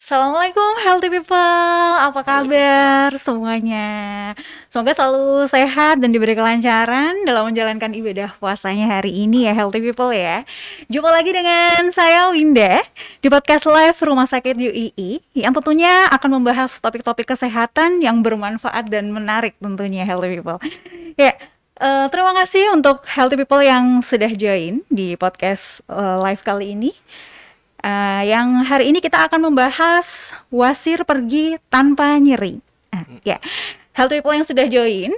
Assalamualaikum healthy people, apa kabar semuanya? Semoga selalu sehat dan diberi kelancaran dalam menjalankan ibadah puasanya hari ini ya healthy people ya. Jumpa lagi dengan saya Winda di podcast live Rumah Sakit UII yang tentunya akan membahas topik-topik kesehatan yang bermanfaat dan menarik tentunya healthy people. Ya, terima kasih untuk healthy people yang sudah join di podcast live kali ini. Yang hari ini kita akan membahas wasir pergi tanpa nyeri. Ya, healthy people yang sudah join,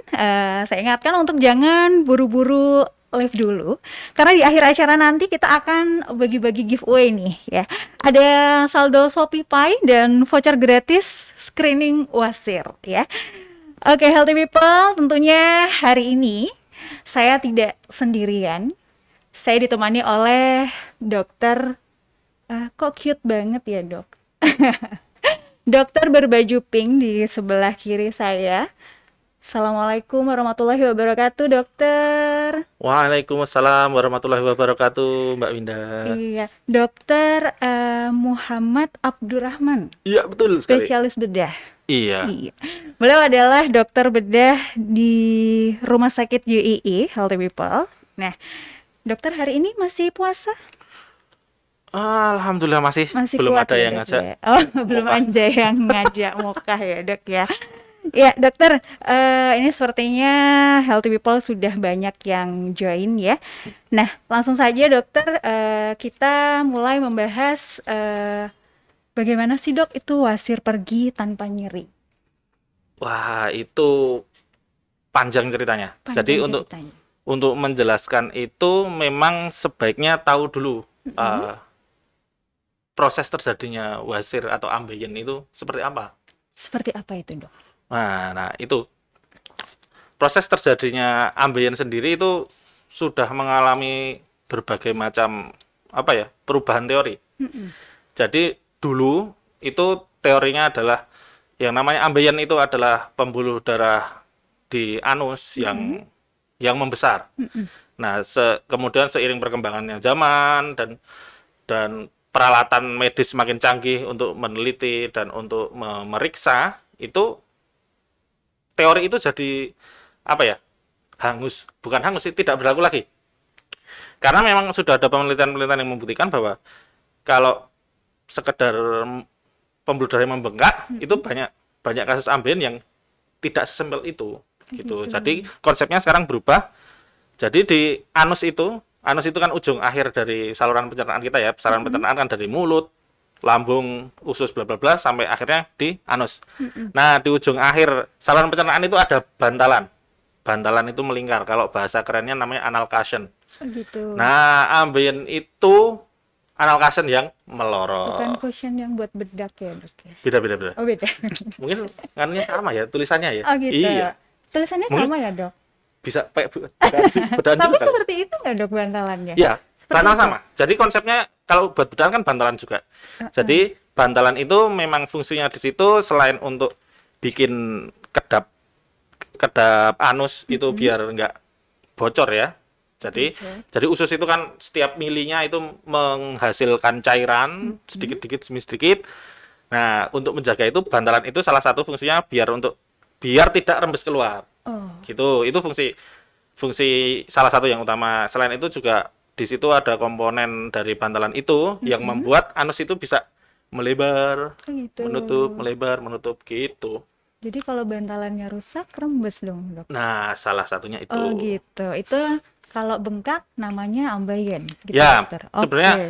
saya ingatkan untuk jangan buru-buru live dulu, karena di akhir acara nanti kita akan bagi-bagi giveaway nih ya. Ada saldo Shopee Pay dan voucher gratis screening wasir ya. Oke, healthy people, tentunya hari ini saya tidak sendirian. Saya ditemani oleh dokter. Kok cute banget ya dok. Dokter berbaju pink di sebelah kiri saya. Assalamualaikum warahmatullahi wabarakatuh dokter. Waalaikumsalam warahmatullahi wabarakatuh, Mbak Winda. Iya, dokter Muhammad Abdurrahman, Iya, betul sekali. spesialis bedah. Iya. Iya, beliau adalah dokter bedah di Rumah Sakit UII Healthy People. Nah, dokter hari ini masih puasa? Alhamdulillah masih Masih belum kuat ada ya yang dok ngajak ya? Oh, belum mukah. aja yang ngajak mukah ya dok ya. Ya dokter, ini sepertinya healthy people sudah banyak yang join ya. Nah langsung saja dokter, kita mulai membahas bagaimana sih dok itu wasir pergi tanpa nyeri. Wah, itu panjang ceritanya. Jadi Panjang untuk ceritanya. untuk menjelaskan itu memang sebaiknya tahu dulu Mm-mm. proses terjadinya wasir atau ambeien itu seperti apa. Seperti apa itu dok? Nah, itu proses terjadinya ambeien sendiri itu sudah mengalami berbagai macam perubahan teori. Mm-mm. Jadi dulu itu teorinya adalah yang namanya ambeien itu adalah pembuluh darah di anus Mm-mm. yang membesar. Mm-mm. Nah, kemudian seiring perkembangannya zaman dan peralatan medis semakin canggih untuk meneliti dan untuk memeriksa, itu teori itu jadi apa ya? Bukan hangus sih, tidak berlaku lagi. Karena memang sudah ada penelitian-penelitian yang membuktikan bahwa kalau sekedar pembuluh darah yang membengkak itu Mm-mm. banyak banyak kasus ambien yang tidak sesimpel itu gitu. Gitu. Jadi konsepnya sekarang berubah. Jadi di anus itu kan ujung akhir dari saluran pencernaan kita ya. Saluran Mm-mm. pencernaan kan dari mulut, lambung, usus bla bla bla sampai akhirnya di anus. Mm-mm. Nah, di ujung akhir saluran pencernaan itu ada bantalan. Bantalan itu melingkar. Kalau bahasa kerennya namanya anal cushion. Oh, gitu. Nah, ambien itu anal cushion yang Bukan melorot. cushion yang buat bedak ya dok ya? Beda-beda. Oh beda. Mungkin nganunya sama ya, tulisannya ya. Oh gitu. Iya. Tulisannya Mungkin sama ya dok? bisa pakai bedan Tapi juga kali. seperti itu nggak dok bantalannya? Iya, Seperti bantal itu? sama. Jadi konsepnya kalau buat bedan kan bantalan juga. Heeh. Jadi bantalan itu memang fungsinya di situ selain untuk bikin kedap kedap anus itu Mm-mm. biar nggak bocor ya. Jadi Oke. jadi usus itu kan setiap milinya itu menghasilkan cairan Mm-mm. sedikit demi sedikit. Nah, untuk menjaga itu bantalan itu salah satu fungsinya biar tidak rembes keluar. Oh. Gitu. Itu fungsi fungsi salah satu yang utama. Selain itu juga di situ ada komponen dari bantalan itu yang Mm-mm. membuat anus itu bisa melebar, Oh gitu. menutup gitu. Jadi kalau bantalannya rusak rembes dong dok? Nah, salah satunya Oh itu. gitu. Itu kalau bengkak namanya ambeien gitu Ya, dokter. sebenarnya Oke.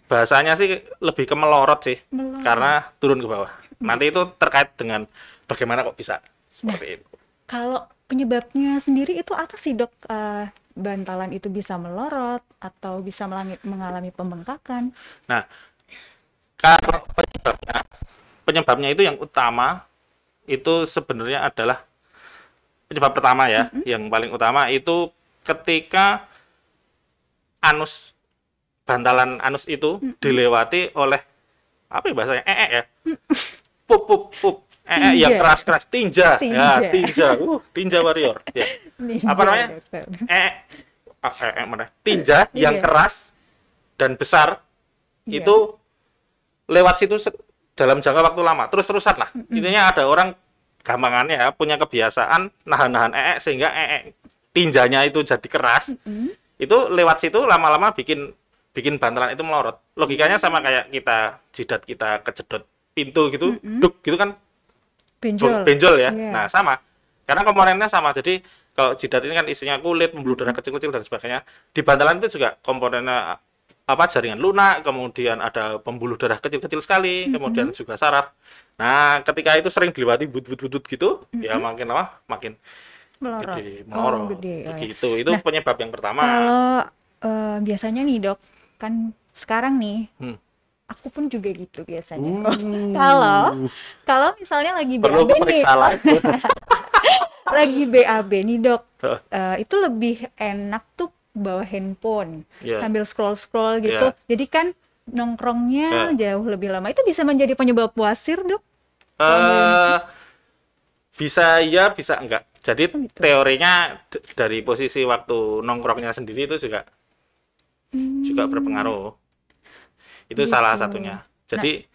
bahasanya sih lebih ke melorot sih, Melorot. karena turun ke bawah. Nanti itu terkait dengan bagaimana kok bisa Nah, seperti itu. kalau penyebabnya sendiri itu apa sih dok? Bantalan itu bisa melorot atau bisa mengalami pembengkakan? Nah, kalau penyebabnya itu yang utama itu sebenarnya adalah penyebab pertama ya, Mm-mm. yang paling utama itu ketika anus bantalan anus itu Mm-mm. dilewati oleh apa ya bahasanya ya, pup yang Tinja. keras keras tinja ya Tinja. tinja warrior ya apa Ninja namanya dokter. mana tinja yang Iya. keras dan besar Iya. itu lewat situ dalam jangka waktu lama, terus-terusan lah. Intinya ada orang gampangannya ya, punya kebiasaan nahan-nahan sehingga tinjanya itu jadi keras. Itu lewat situ lama-lama bikin bikin bantalan itu melorot. Logikanya sama kayak kita jidat kita kejedot pintu gitu, duk gitu kan Benjol. benjol ya. Iya. Nah, sama. Karena komponennya sama. Jadi kalau jidat ini kan isinya kulit, pembuluh darah kecil-kecil dan sebagainya. Di bantalan itu juga komponennya apa jaringan lunak, kemudian ada pembuluh darah kecil-kecil sekali, kemudian juga saraf. Nah, ketika itu sering dilewati but gitu, ya makin lama makin Melorot. gede, Oh, melorot. gede. Oh, ya. Begitu. Itu Nah, penyebab yang pertama. kalau biasanya nih dok, kan sekarang nih, Hmm. aku pun juga gitu biasanya. Kalau kalau misalnya lagi Perlu BAB nih, periksa lagi. lagi BAB nih dok, itu lebih enak tuh bawa handphone Iya. sambil scroll gitu. Iya. Jadi kan nongkrongnya Iya. jauh lebih lama. Itu bisa menjadi penyebab wasir dok? Eh, bisa iya, bisa enggak. Jadi Oh, gitu. teorinya dari posisi waktu nongkrongnya sendiri itu juga berpengaruh. Itu Gitu. salah satunya. Jadi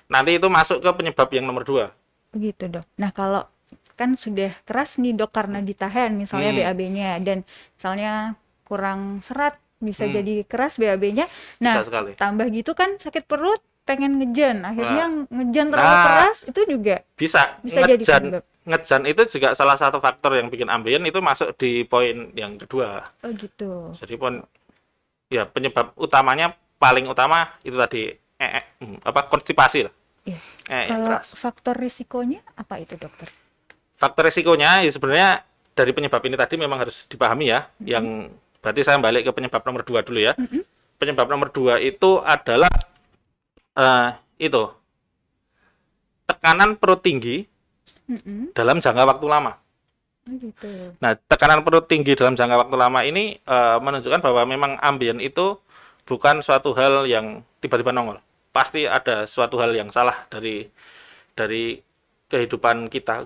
nanti itu masuk ke penyebab yang nomor 2. Begitu dok. Nah kalau kan sudah keras nih dok karena ditahan misalnya BAB-nya dan misalnya kurang serat bisa jadi keras BAB-nya. Nah Bisa sekali. tambah gitu kan sakit perut pengen ngejan akhirnya ngejan terlalu Nah, keras itu juga Bisa jadi ngejan. penyebab. Ngejan itu juga salah satu faktor yang bikin ambeien, itu masuk di poin yang kedua. Oh gitu. Jadi poin ya penyebab utamanya paling utama itu tadi konstipasi lah. Iya. Yang Kalau keras. faktor risikonya apa itu dokter? Faktor risikonya ya sebenarnya dari penyebab ini tadi memang harus dipahami ya. Yang berarti saya balik ke penyebab nomor 2 dulu ya. Penyebab nomor 2 itu adalah itu tekanan perut tinggi dalam jangka waktu lama. Oh gitu. Nah, tekanan perut tinggi dalam jangka waktu lama ini menunjukkan bahwa memang ambien itu bukan suatu hal yang tiba-tiba nongol. Pasti ada suatu hal yang salah dari kehidupan kita,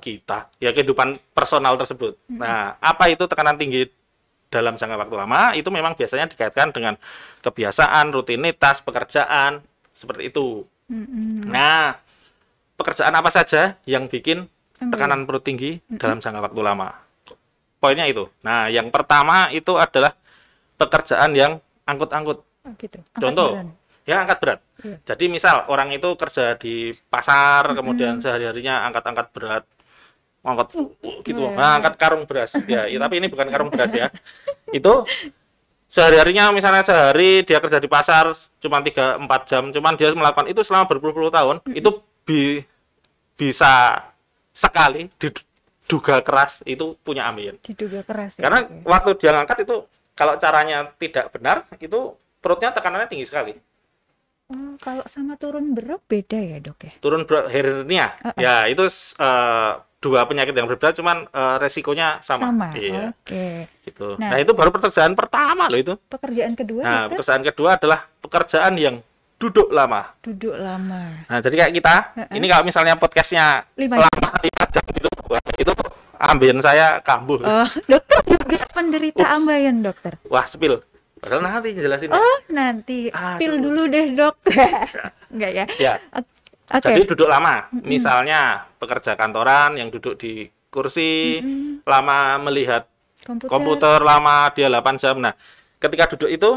ya kehidupan personal tersebut. Nah, apa itu tekanan tinggi dalam jangka waktu lama? Itu memang biasanya dikaitkan dengan kebiasaan, rutinitas, pekerjaan, seperti itu. Nah, pekerjaan apa saja yang bikin tekanan perut tinggi dalam jangka waktu lama? Poinnya itu. Nah, yang pertama itu adalah pekerjaan yang angkut-angkut. Oh gitu. Contoh, ya angkat berat. Iya. Jadi misal orang itu kerja di pasar, kemudian sehari-harinya angkat-angkat berat, angkat gitu, nah, angkat karung beras. Ya, tapi ini bukan karung beras ya. Itu sehari-harinya misalnya sehari dia kerja di pasar cuma 3-4 jam, cuman dia melakukan itu selama berpuluh-puluh tahun, itu bisa sekali diduga keras itu punya ambien. Diduga keras ya. Karena Oke. waktu dia ngangkat itu kalau caranya tidak benar, itu perutnya tekanannya tinggi sekali. Oh, kalau sama turun berat beda ya dok ya? Turun berat hernia. Ya, itu dua penyakit yang berbeda, cuman resikonya sama. Sama. Iya, Oke. gitu. Nah, Nah, itu baru pekerjaan pertama loh itu. pekerjaan kedua Nah, dokter pekerjaan kedua adalah pekerjaan yang duduk lama. duduk lama. Nah, jadi kayak kita, ini kalau misalnya podcastnya 5 lama 5 jam gitu, wah, itu ambien saya kambuh. Oh, dokter juga penderita ambeien dokter. Wah, spill. Padahal nanti jelasin ya. Oh, nanti spill Aduh. dulu deh dok. Enggak ya? Ya, Oke. jadi duduk lama. Misalnya pekerja kantoran yang duduk di kursi, lama melihat komputer lama, dia 8 jam. Nah, ketika duduk itu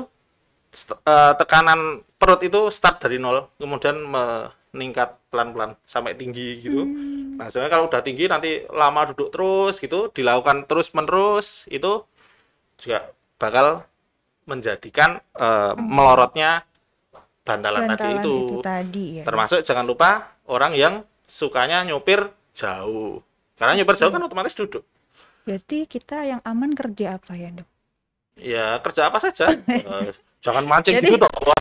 tekanan perut itu start dari 0, kemudian meningkat pelan-pelan sampai tinggi gitu. Nah, sebenarnya kalau udah tinggi nanti lama duduk terus gitu, dilakukan terus-menerus, itu juga bakal menjadikan melorotnya bantalan tadi Bantalan itu. itu tadi ya. Termasuk jangan lupa orang yang sukanya nyopir jauh. Karena nyopir jauh kan otomatis duduk. Berarti kita yang aman kerja apa ya dok? Ya, kerja apa saja. Jangan mancing Jadi- gitu toh.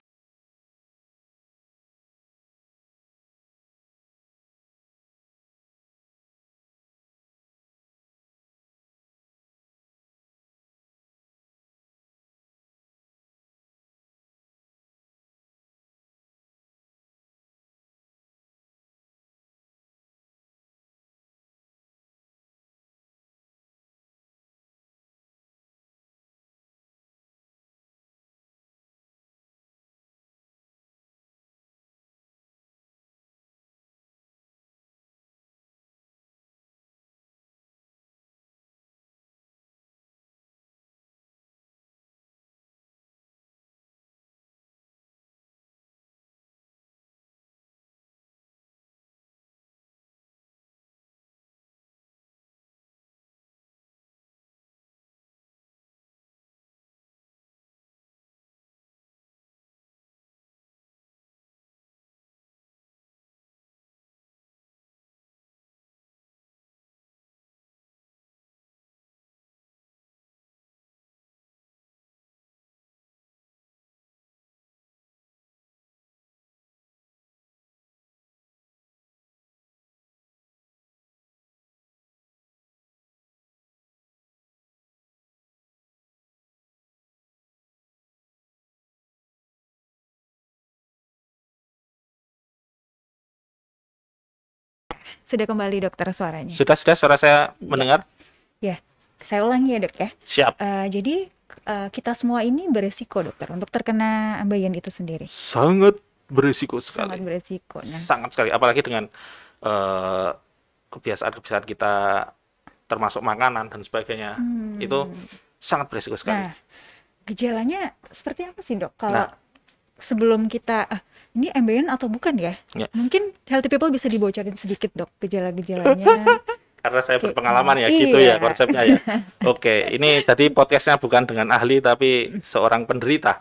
Sudah kembali dokter suaranya. Sudah suara saya mendengar? Ya, saya ulangi ya dok ya. Siap. Jadi kita semua ini beresiko dokter untuk terkena ambeien itu sendiri. Sangat berisiko Sangat sekali. beresiko. Nah, Sangat sekali. Apalagi dengan kebiasaan-kebiasaan kita, termasuk makanan dan sebagainya. Itu sangat berisiko sekali. nah gejalanya seperti apa sih dok? Kalau Nah. sebelum kita ini ambeien atau bukan ya? Ya. Mungkin healthy people bisa dibocorin sedikit dok gejala-gejalanya. Karena saya Oke. berpengalaman ya, Iya. gitu ya konsepnya ya. Oke, ini jadi podcastnya bukan dengan ahli tapi seorang penderita.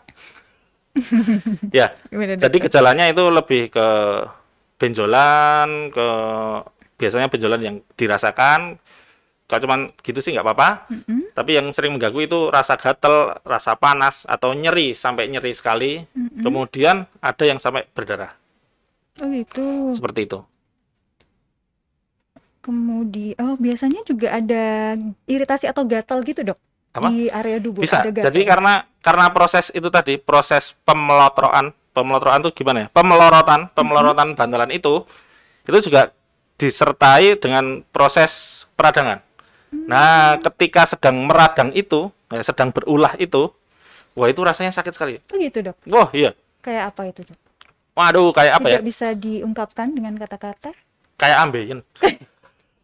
Ya, Gimana, jadi dokter? gejalanya itu lebih ke benjolan, biasanya benjolan yang dirasakan. Kalau cuman gitu sih nggak apa-apa. Tapi yang sering mengganggu itu rasa gatel, rasa panas, atau nyeri sampai nyeri sekali. Kemudian ada yang sampai berdarah, Oh gitu. seperti itu. Kemudian biasanya juga ada iritasi atau gatal gitu dok Apa? di area tubuh. Bisa. Ada gatal. Jadi karena proses itu tadi, proses pemelotroan itu gimana ya? Pemelorotan bantalan itu juga disertai dengan proses peradangan. Nah, ketika sedang meradang itu, sedang berulah itu, wah itu rasanya sakit sekali. Oh gitu dok. Wah, iya. Kayak apa itu dok? Waduh, kayak apa ya? Tidak bisa diungkapkan dengan kata-kata. Kayak ambeien.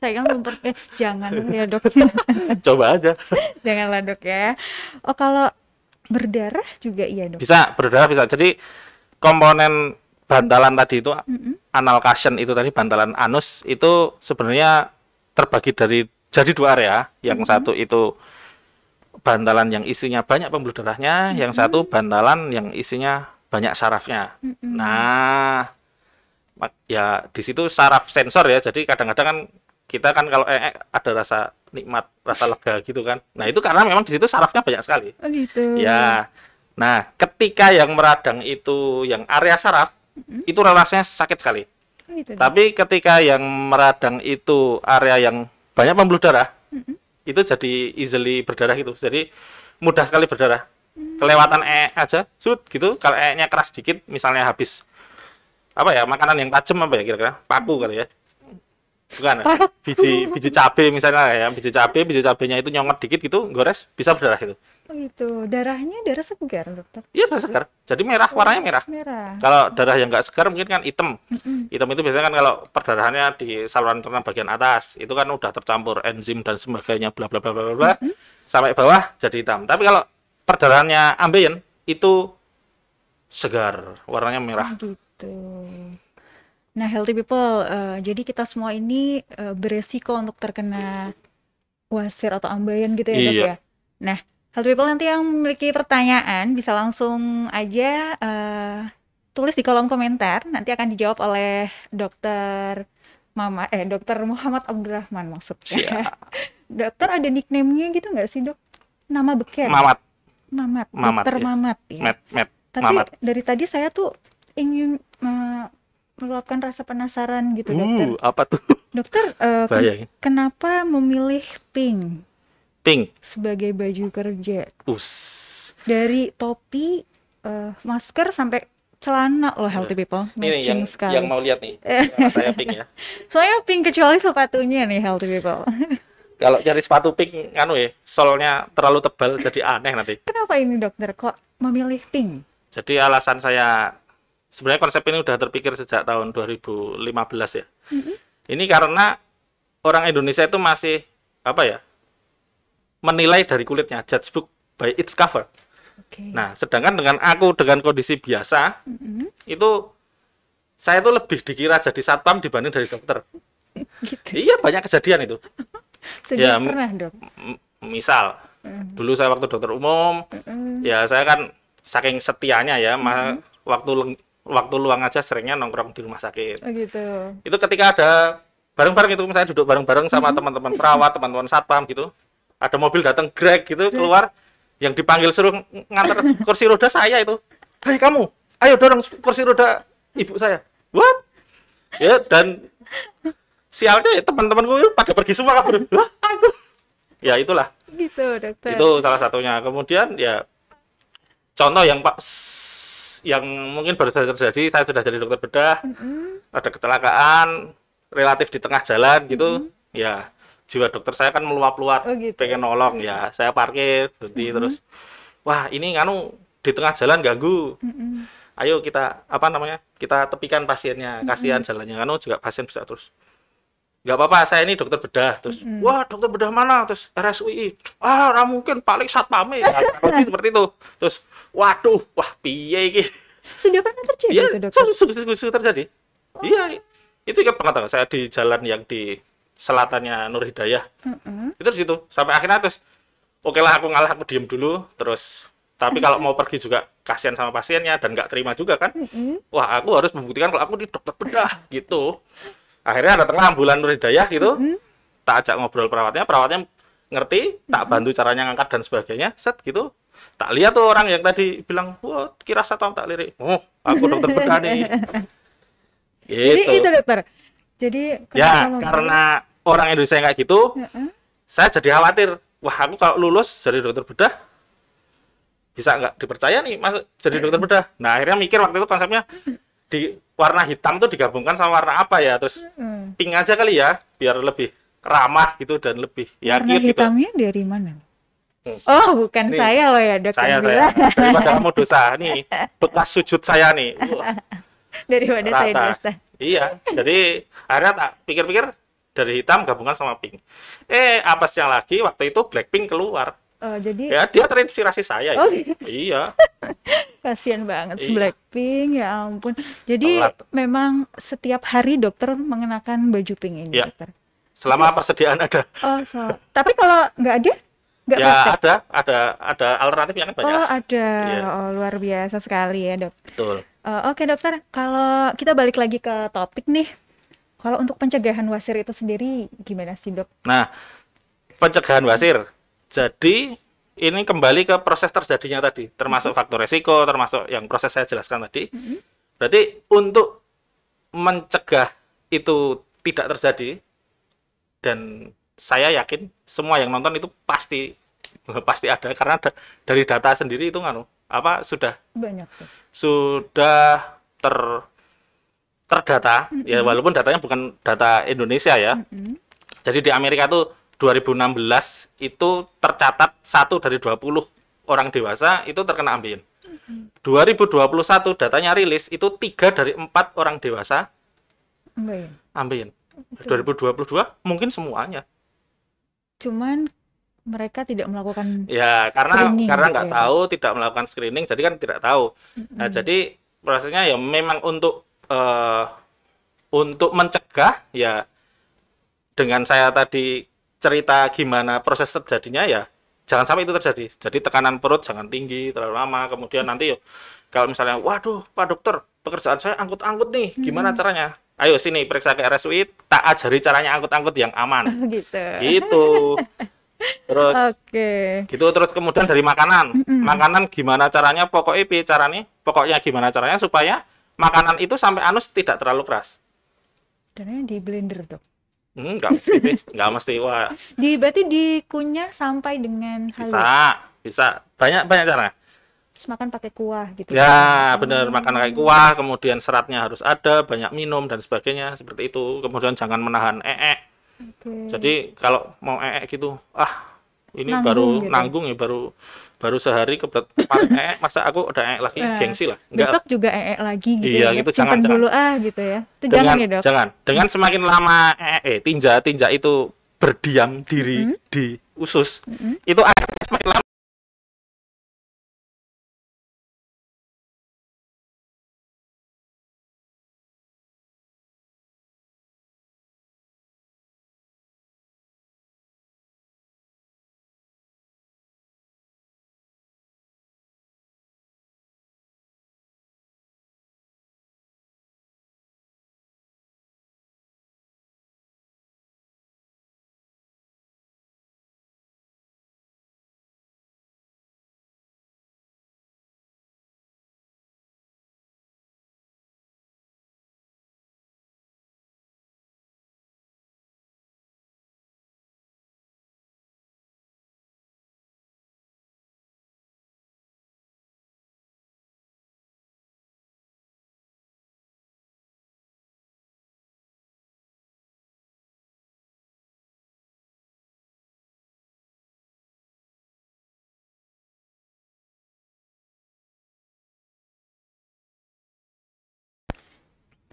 Saya kan belum jangan ya dok. Coba aja. Janganlah dok ya. Oh kalau berdarah juga iya dok. Bisa, berdarah bisa. Jadi komponen bantalan tadi itu, anal cushion itu tadi, bantalan anus itu sebenarnya terbagi jadi dua area. Yang satu itu bantalan yang isinya banyak pembuluh darahnya, yang satu bantalan yang isinya banyak sarafnya. Nah, ya di situ saraf sensor ya. Jadi kadang-kadang kan kita kan kalau ada rasa nikmat, rasa lega gitu kan. Nah, itu karena memang di situ sarafnya banyak sekali. Oh gitu. Ya. Nah, ketika yang meradang itu yang area saraf, itu rasanya sakit sekali. Oh gitu dok. Tapi ketika yang meradang itu area yang banyak pembuluh darah, itu jadi easily berdarah gitu. Jadi mudah sekali berdarah. Kelewatan aja, sud gitu. Kalau nya keras dikit, misalnya habis apa ya, makanan yang tajam apa ya kira-kira? Paku kali ya. Bukan. Biji cabe misalnya ya, biji cabenya itu nyonget dikit gitu, gores bisa berdarah itu. Oh gitu. Darahnya darah segar dokter. Iya, darah segar. Jadi merah, warnanya merah. Merah. Kalau darah yang nggak segar mungkin kan hitam. Hitam itu biasanya kan kalau perdarahannya di saluran cerna bagian atas, itu kan udah tercampur enzim dan sebagainya bla bla bla bla bla sampai bawah jadi hitam. Tapi kalau perdarahannya ambeien itu segar, warnanya merah. Gitu. Nah, healthy people, jadi kita semua ini beresiko untuk terkena wasir atau ambeien gitu ya dok Iya. ya. Nah, healthy people nanti yang memiliki pertanyaan bisa langsung aja tulis di kolom komentar. Nanti akan dijawab oleh dokter Muhammad Abdurrahman maksudnya. Siap. Dokter ada nickname-nya gitu nggak sih dok? Nama beken? Mamat, Mamat. Mamat, Dokter ya. Mamat. Ya. Met, Tapi Mamat. dari tadi saya tuh ingin meluapkan rasa penasaran gitu dokter. Apa tuh? Dokter, Bayangin. kenapa memilih pink Pink. sebagai baju kerja? Us. Dari topi, masker sampai celana loh healthy people, Ini matching sekali. yang mau lihat nih. Saya pink ya. Soalnya pink kecuali sepatunya nih healthy people. Kalau cari sepatu pink, solnya terlalu tebal jadi aneh nanti. Kenapa ini dokter kok memilih pink? Jadi alasan saya, sebenarnya konsep ini udah terpikir sejak tahun 2015 ya. Ini karena orang Indonesia itu masih menilai dari kulitnya, judge book by its cover. Oke. Nah, sedangkan dengan aku dengan kondisi biasa, itu saya tuh lebih dikira jadi satpam dibanding dari dokter. Gitu. Iya, banyak kejadian itu. Sudah Ya, pernah dok? Misal, dulu saya waktu dokter umum, ya saya kan saking setianya ya, waktu luang aja seringnya nongkrong di rumah sakit. Oh gitu. Itu ketika ada bareng-bareng itu, misalnya duduk bareng-bareng sama teman-teman perawat, teman-teman satpam gitu, ada mobil datang Greg gitu keluar, yang dipanggil suruh nganter kursi roda saya itu. Hei kamu, ayo dorong kursi roda ibu saya. What? Ya, dan sialnya ya teman-temanku itu pada pergi semua kabur. Lah, aku. Ya itulah. Gitu dokter. Itu salah satunya. Kemudian ya contoh yang mungkin baru saja terjadi, saya sudah jadi dokter bedah, ada kecelakaan, relatif di tengah jalan gitu, ya jiwa dokter saya kan meluap-luap Oh gitu. pengen nolong, ya saya parkir berhenti terus, wah ini nganu di tengah jalan ganggu, ayo kita apa namanya kita tepikan pasiennya, kasihan jalannya nganu juga pasien bisa terus, nggak apa-apa saya ini dokter bedah, terus wah dokter bedah mana, terus RSUI, ah ora mungkin paling satpame, ya, seperti itu, terus waduh wah piye iki. Sudah pernah terjadi Iya, itu dokter? terjadi. Iya, itu ingat banget tau, saya di jalan yang di selatannya Nur Hidayah. Itu di situ. Sampai akhirnya terus, oke lah aku ngalah, aku diem dulu. Terus, tapi kalau mau pergi juga kasihan sama pasiennya dan nggak terima juga kan. Wah, aku harus membuktikan kalau aku di dokter bedah gitu. Akhirnya datang ambulan Nur Hidayah gitu. Tak ajak ngobrol perawatnya, perawatnya ngerti, tak bantu caranya ngangkat dan sebagainya, set gitu. Tak lihat tuh orang yang tadi bilang, wah kira satpam tak lirik. Oh, aku dokter bedah nih. Jadi Gitu. itu dokter. Jadi kenapa Ya, karena orang Indonesia kayak gitu, saya jadi khawatir. Wah, aku kalau lulus jadi dokter bedah, bisa nggak dipercaya nih masuk jadi dokter bedah. Nah, akhirnya mikir waktu itu konsepnya di warna hitam tuh digabungkan sama warna apa ya? Terus pink aja kali ya, biar lebih ramah gitu dan lebih ya warna cute gitu. hitamnya dari mana? Hmm. Oh, bukan Nih, saya loh ya dok yang saya bilang. daripada kamu dosa nih, bekas sujud saya nih. Wah, Daripada saya rata. dosa. Iya, jadi akhirnya tak pikir-pikir dari hitam gabungan sama pink. Apesnya lagi waktu itu Blackpink keluar. Oh, jadi Ya, dia terinspirasi saya oh, itu. Iya, kasihan banget si iya. Blackpink, ya ampun. Jadi Telat. memang setiap hari dokter mengenakan baju pink ini, Iya, dokter. Tapi, selama persediaan ada. oh, tapi kalau nggak ada, nggak Ya, praktek. ada alternatifnya kan banyak. Oh, ada. Iya, Oh, luar biasa sekali ya, dok. betul. Oke, dokter. Kalau kita balik lagi ke topik nih, kalau untuk pencegahan wasir itu sendiri gimana sih, dok? Nah, pencegahan wasir. Jadi, ini kembali ke proses terjadinya tadi, termasuk faktor resiko, termasuk yang proses saya jelaskan tadi. Berarti untuk mencegah itu tidak terjadi, dan saya yakin semua yang nonton itu pasti pasti ada karena dari data sendiri itu nganu apa Banyak tuh. sudah terdata ya, walaupun datanya bukan data Indonesia ya. Jadi di Amerika tuh 2016 itu tercatat 1 dari 20 orang dewasa itu terkena ambien. 2021 datanya rilis itu 3 dari 4 orang dewasa Enggak ya? ambien. 2022 mungkin semuanya. Cuman mereka tidak melakukan Ya, karena screening gitu nggak ya, Dok? tahu, tidak melakukan screening, jadi kan tidak tahu. Nah, jadi prosesnya ya memang untuk mencegah ya, dengan saya tadi cerita gimana proses terjadinya ya, jangan sampai itu terjadi. Jadi tekanan perut jangan tinggi terlalu lama, kemudian nanti yuk kalau misalnya, waduh Pak Dokter, pekerjaan saya angkut-angkut nih, gimana caranya? Ayo sini periksa ke RSUI, tak ajari caranya angkut-angkut yang aman. Gitu. Gitu. Terus Oke. gitu, terus kemudian dari makanan. Makanan gimana caranya? Pokoknya gimana caranya supaya makanan itu sampai anus tidak terlalu keras. Caranya di blender, Dok. Nggak mesti sih, nggak mesti. Wah, Berarti dikunyah sampai dengan halus. bisa banyak banyak cara. Terus makan pakai kuah gitu. Ya, bener, makan kayak kuah, kemudian seratnya harus ada, banyak minum dan sebagainya seperti itu. Kemudian jangan menahan Oke. Jadi kalau mau gitu, ini Nanggung baru gitu. nanggung ya, baru sehari kebelet kemarin masa aku udah lagi, Nah, gengsi lah. Enggak. besok juga lagi gitu Iya, ya. gitu, Simpan jangan. dulu gitu ya. Itu jangan ya, Dok. Dengan semakin lama tinja itu berdiam diri di usus, itu akan semakin lama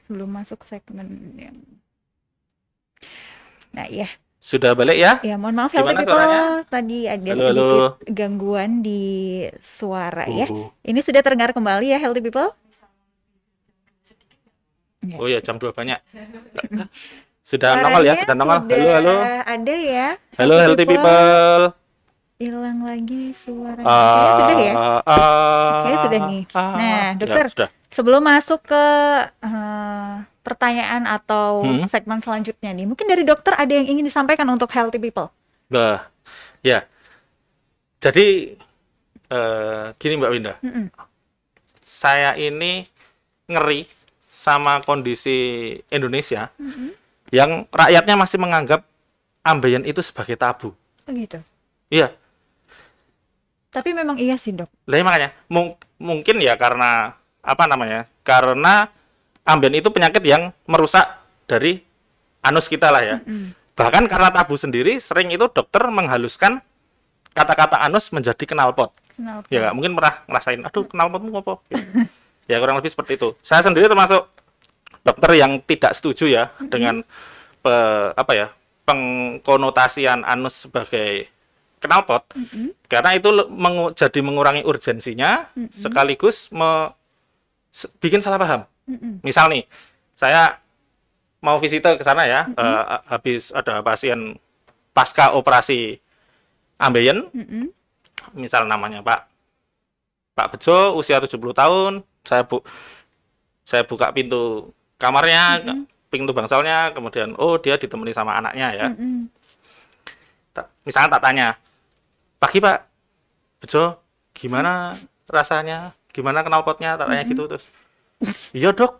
sebelum masuk segmen yang nah ya. Sudah balik ya? Ya, mohon maaf Healthy Gimana People, suaranya? tadi ada Halo, halo. sedikit gangguan di suara ya. Ini sudah terdengar kembali ya Healthy People? Ya. Oh ya, jam 2 banyak. Sudah nongol ya, sudah nongol. Halo, halo. Ada ya. Halo Healthy People. Hilang lagi suaranya. Kayaknya sudah ya? Kayaknya sudah nih. Nah, dokter, Ya, sudah. sebelum masuk ke pertanyaan atau segmen selanjutnya nih, mungkin dari dokter ada yang ingin disampaikan untuk Healthy People? Nah, ya. Jadi gini Mbak Winda. Saya ini ngeri sama kondisi Indonesia yang rakyatnya masih menganggap ambeien itu sebagai tabu. Oh gitu. Iya. Tapi memang iya sih, Dok. Lah makanya mungkin ya karena apa namanya? Karena ambeien itu penyakit yang merusak dari anus kita lah ya. Bahkan karena tabu sendiri sering itu dokter menghaluskan kata-kata anus menjadi knalpot. Ya nggak mungkin pernah ngerasain, aduh knalpotmu apa? Ya kurang lebih seperti itu. Saya sendiri termasuk dokter yang tidak setuju ya dengan pengkonotasian anus sebagai knalpot, karena itu jadi mengurangi urgensinya sekaligus bikin salah paham. Misal nih, saya mau visite ke sana ya, habis ada pasien pasca operasi ambeien, misal namanya Pak Bejo, usia 70 tahun, saya buka pintu kamarnya, pintu bangsalnya, kemudian dia ditemani sama anaknya ya. Misalnya tak tanya, pagi Pak Bejo, gimana rasanya, gimana knalpotnya, tak tanya gitu terus. Iya Dok,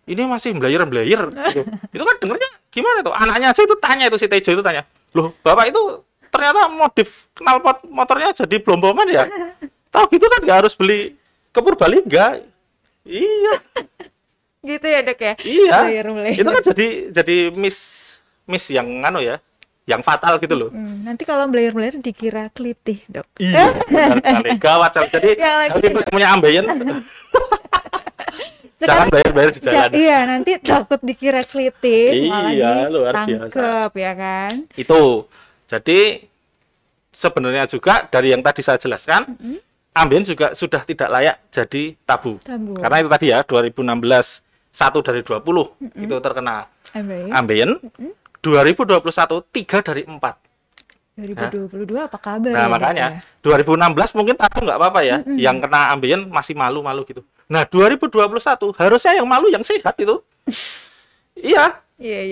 ini masih belayar-belayar gitu. Itu kan dengernya gimana tuh? Anaknya aja itu tanya, itu si Tejo itu tanya, loh Bapak itu ternyata modif knalpot motornya jadi blombongan ya? Tahu gitu kan nggak harus beli ke Purbalingga. Iya. Gitu ya Dok ya? Iya. Belayar-belayar. Itu kan jadi miss yang yang fatal gitu loh. Nanti kalau belayar-belayar dikira kelitih, Dok. Iya, benar sekali. Gawat sekali. Jadi kalau punya ambeien, jangan belayar-belayar di jalan. Iya, nanti takut dikira kelitih, Iya, luar biasa. tangkep ya kan? Itu. Jadi sebenarnya juga dari yang tadi saya jelaskan, ambeien juga sudah tidak layak jadi tabu. Karena itu tadi ya 2016 1 dari 20 itu terkena ambeien. 2021 3 dari 4. 2022 apa kabar? Nah, ya, makanya ya? 2016 mungkin tabu nggak apa-apa ya. Yang kena ambeien masih malu-malu gitu. Nah, 2021 harusnya yang malu yang sehat itu. Iya.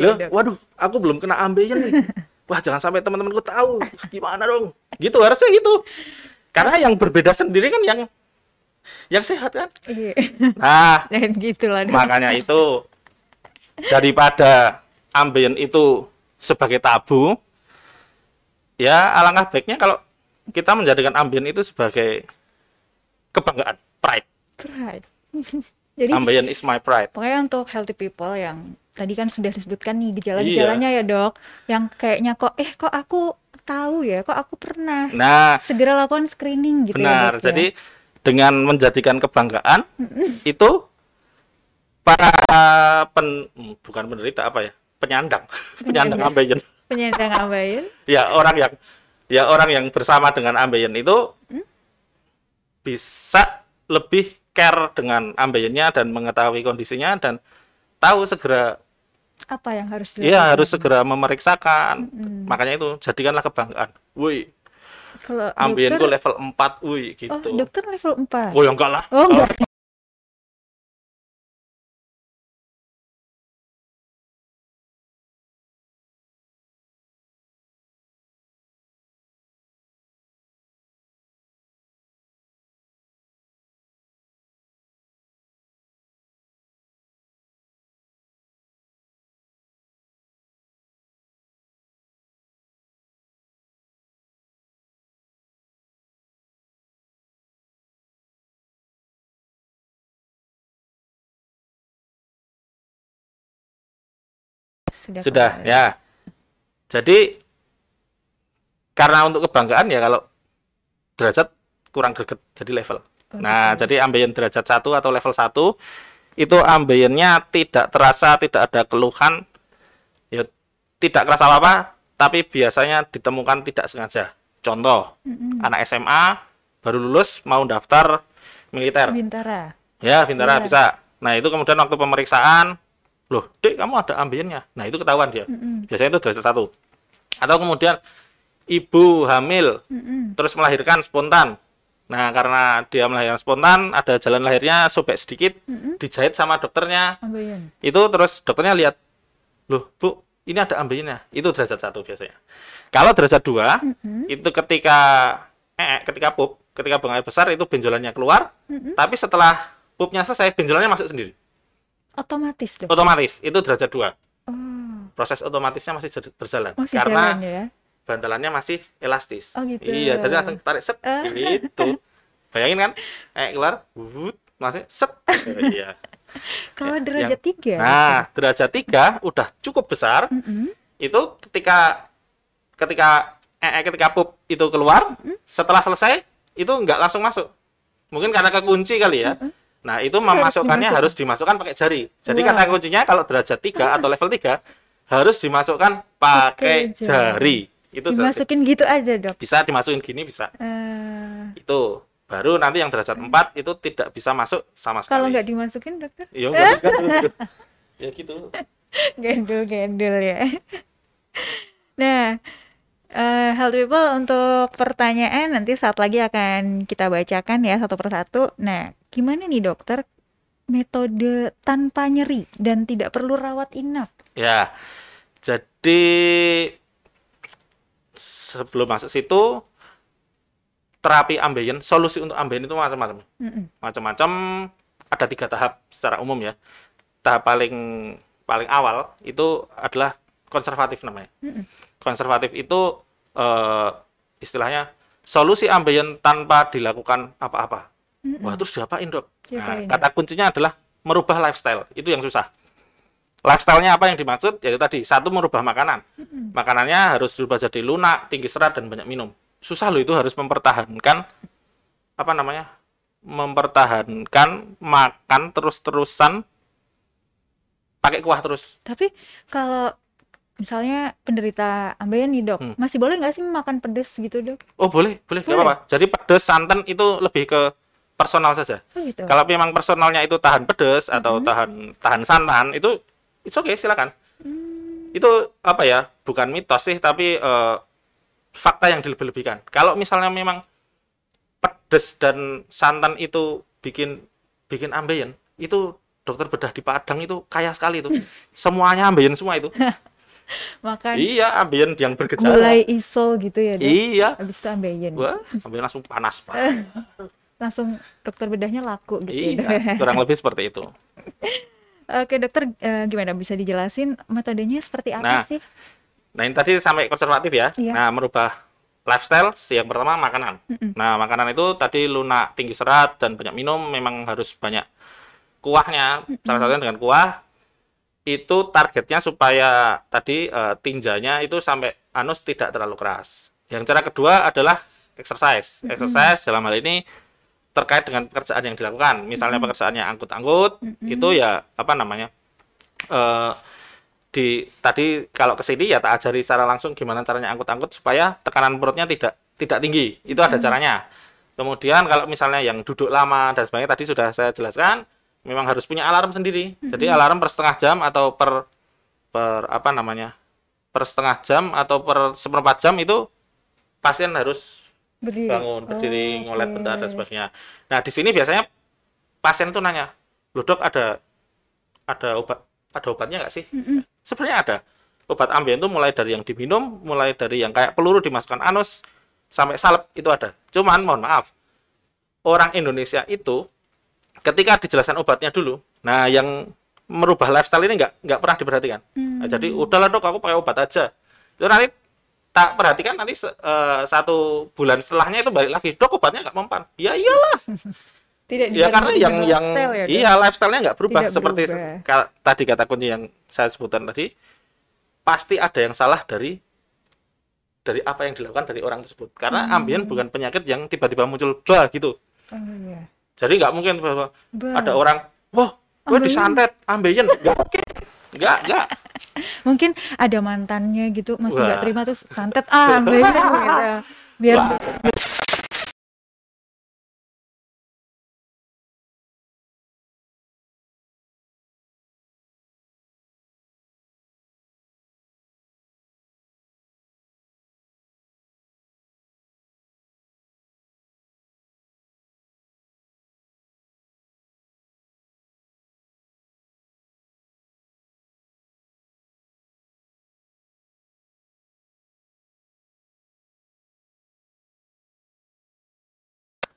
Loh, waduh, aku belum kena ambeien nih. Wah, jangan sampai teman-temanku tahu. Gimana dong? Gitu harusnya gitu. Karena yang berbeda sendiri kan yang sehat kan. Iya. Nah, gitulah. Makanya itu daripada ambeien itu sebagai tabu, ya alangkah baiknya kalau kita menjadikan ambeien itu sebagai kebanggaan, pride. Jadi ambeien is my pride. Pokoknya untuk Healthy People yang tadi kan sudah disebutkan nih gejala-gejalanya ya Dok, yang kayaknya kok aku tahu ya, kok aku pernah. Nah, segera lakukan screening gitu. Benar. Ya, Dok, jadi ya? Dengan menjadikan kebanggaan itu para bukan penderita penyandang ambeien. Penyandang ambeien. Ya orang yang bersama dengan ambeien itu bisa lebih care dengan ambeiennya dan mengetahui kondisinya dan tahu segera apa yang harus dilakukan. Iya, harus segera memeriksakan. Makanya itu jadikanlah kebanggaan. Woi. Kalau ambeienku level 4, woi gitu. Oh, dokter level 4. Oh, ya enggak lah. Oh, enggak. Sudah ya. Jadi karena untuk kebanggaan ya kalau derajat kurang greget jadi level. Nah, jadi ambeien derajat 1 atau level 1 itu ambiennya tidak terasa, tidak ada keluhan, ya tidak kerasa apa-apa, tapi biasanya ditemukan tidak sengaja. Contoh, anak SMA baru lulus mau daftar militer. Bintara. Ya, Bintara Iya. bisa. Nah, itu kemudian waktu pemeriksaan, loh, Dek, kamu ada ambiennya. Nah, itu ketahuan dia. Biasanya itu derajat 1. Atau kemudian ibu hamil, terus melahirkan spontan. Nah, karena dia melahirkan spontan, ada jalan lahirnya sobek sedikit, dijahit sama dokternya. Ambeien. Itu terus dokternya lihat, loh, Bu, ini ada ambiennya. Itu derajat 1 biasanya. Kalau derajat 2, itu ketika pup, ketika buang air besar, itu benjolannya keluar, tapi setelah pupnya selesai, benjolannya masuk sendiri. Otomatis dong. Otomatis, itu derajat 2. Oh, Proses otomatisnya masih berjalan. masih Karena jalan ya. bantalannya masih elastis. Oh, gitu. Iya, jadi langsung tarik set gitu. Bayangin kan, keluar, masih set. Iya. Kalau Yang- derajat 3. Nah, derajat 3 udah cukup besar. Itu ketika pup itu keluar, setelah selesai itu nggak langsung masuk. Mungkin karena kekunci kali ya. Nah, itu memasukkannya harus dimasukkan pakai jari. Jadi Wah. kata kuncinya kalau derajat 3 atau level 3 harus dimasukkan pakai Pakai jari. Itu dimasukin gitu aja, Dok. bisa dimasukin gini bisa. Eh, Itu baru nanti yang derajat 4 itu tidak bisa masuk sama sekali. kalau nggak dimasukin, Dokter? Ya enggak juga. Ya gitu. Gendul-gendul ya. Nah, health people, untuk pertanyaan nanti saat lagi akan kita bacakan ya satu persatu. Nah, gimana nih dokter metode tanpa nyeri dan tidak perlu rawat inap? Ya. Jadi sebelum masuk situ terapi ambeien, solusi untuk ambeien itu macam-macam. Macam-macam, ada 3 tahap secara umum ya. Tahap paling awal itu adalah konservatif namanya. Konservatif itu istilahnya solusi ambeien tanpa dilakukan apa-apa. Wah, terus diapain, Dok? Nah, Diapain, kata kuncinya adalah merubah lifestyle. Itu yang susah. Lifestyle-nya apa yang dimaksud? Yaitu tadi, 1 merubah makanan. Makanannya harus berubah jadi lunak, tinggi serat, dan banyak minum. Susah loh, itu harus mempertahankan mempertahankan makan terus-terusan pakai kuah terus. Tapi kalau misalnya penderita ambeien nih, Dok, masih boleh nggak sih makan pedes gitu, Dok? Oh, boleh, nggak Boleh? apa-apa. Jadi pedes, santan itu lebih ke personal saja. Oh gitu. Kalau memang personalnya itu tahan pedes atau tahan santan, itu it's okay, silakan. Itu apa ya? Bukan mitos sih, tapi fakta yang dilebih-lebihkan. Kalau misalnya memang pedes dan santan itu bikin ambeien, itu dokter bedah di Padang itu kaya sekali itu. Semuanya ambeien semua itu. Makan Iya, ambeien yang bergejala. gulai iso gitu ya, Dok? Iya. Habis itu ambeien. Wah, ambeien langsung panas, Pak. Langsung dokter bedahnya laku gitu ya, Dok? Iya, kurang lebih seperti itu. Oke, dokter, gimana bisa dijelasin metodenya seperti apa Nah, sih? Nah, ini tadi sampai konservatif ya. Iya. Nah, merubah lifestyle, yang pertama makanan. Nah, makanan itu tadi lunak, tinggi serat, dan banyak minum, memang harus banyak kuahnya. Salah satunya dengan kuah. Itu targetnya supaya tadi tinjanya itu sampai anus tidak terlalu keras. Yang cara kedua adalah exercise. Exercise dalam hal ini terkait dengan pekerjaan yang dilakukan. Misalnya pekerjaannya angkut-angkut, itu ya apa namanya? Tadi kalau ke sini ya tak ajari secara langsung gimana caranya angkut-angkut supaya tekanan perutnya tidak tinggi. Itu ada caranya. Kemudian kalau misalnya yang duduk lama dan sebagainya tadi sudah saya jelaskan, memang harus punya alarm sendiri. Jadi alarm per setengah jam atau per apa namanya? Per setengah jam atau per seperempat jam itu pasien harus Berdiri. bangun, berdiri, ngolet oke. bentar dan sebagainya. Nah, di sini biasanya pasien tuh nanya, "Loh, Dok, ada obatnya nggak sih?" Sebenarnya ada. Obat ambien itu mulai dari yang diminum, mulai dari yang kayak peluru dimasukkan anus sampai salep itu ada. Cuman mohon maaf, orang Indonesia itu ketika dijelaskan obatnya dulu, nah yang merubah lifestyle ini nggak pernah diperhatikan. Nah, jadi udahlah, Dok, aku pakai obat aja. Itu nanti tak perhatikan nanti 1 bulan setelahnya itu balik lagi, "Dok, obatnya nggak mempan." Ya iyalah. Tidak Ya karena dibantu yang dengan lifestyle ya, Dok? iya lifestyle-nya nggak berubah. Tidak Seperti berubah. tadi kata kunci yang saya sebutkan tadi, pasti ada yang salah dari apa yang dilakukan dari orang tersebut. Karena ambien bukan penyakit yang tiba-tiba muncul gitu. Oh iya. Jadi nggak mungkin bahwa Bah. ada orang, wah, gue Ambeien. disantet ambeien. Enggak. Mungkin ada mantannya gitu, masih nggak Wah. terima terus santet ambeien gitu. Biar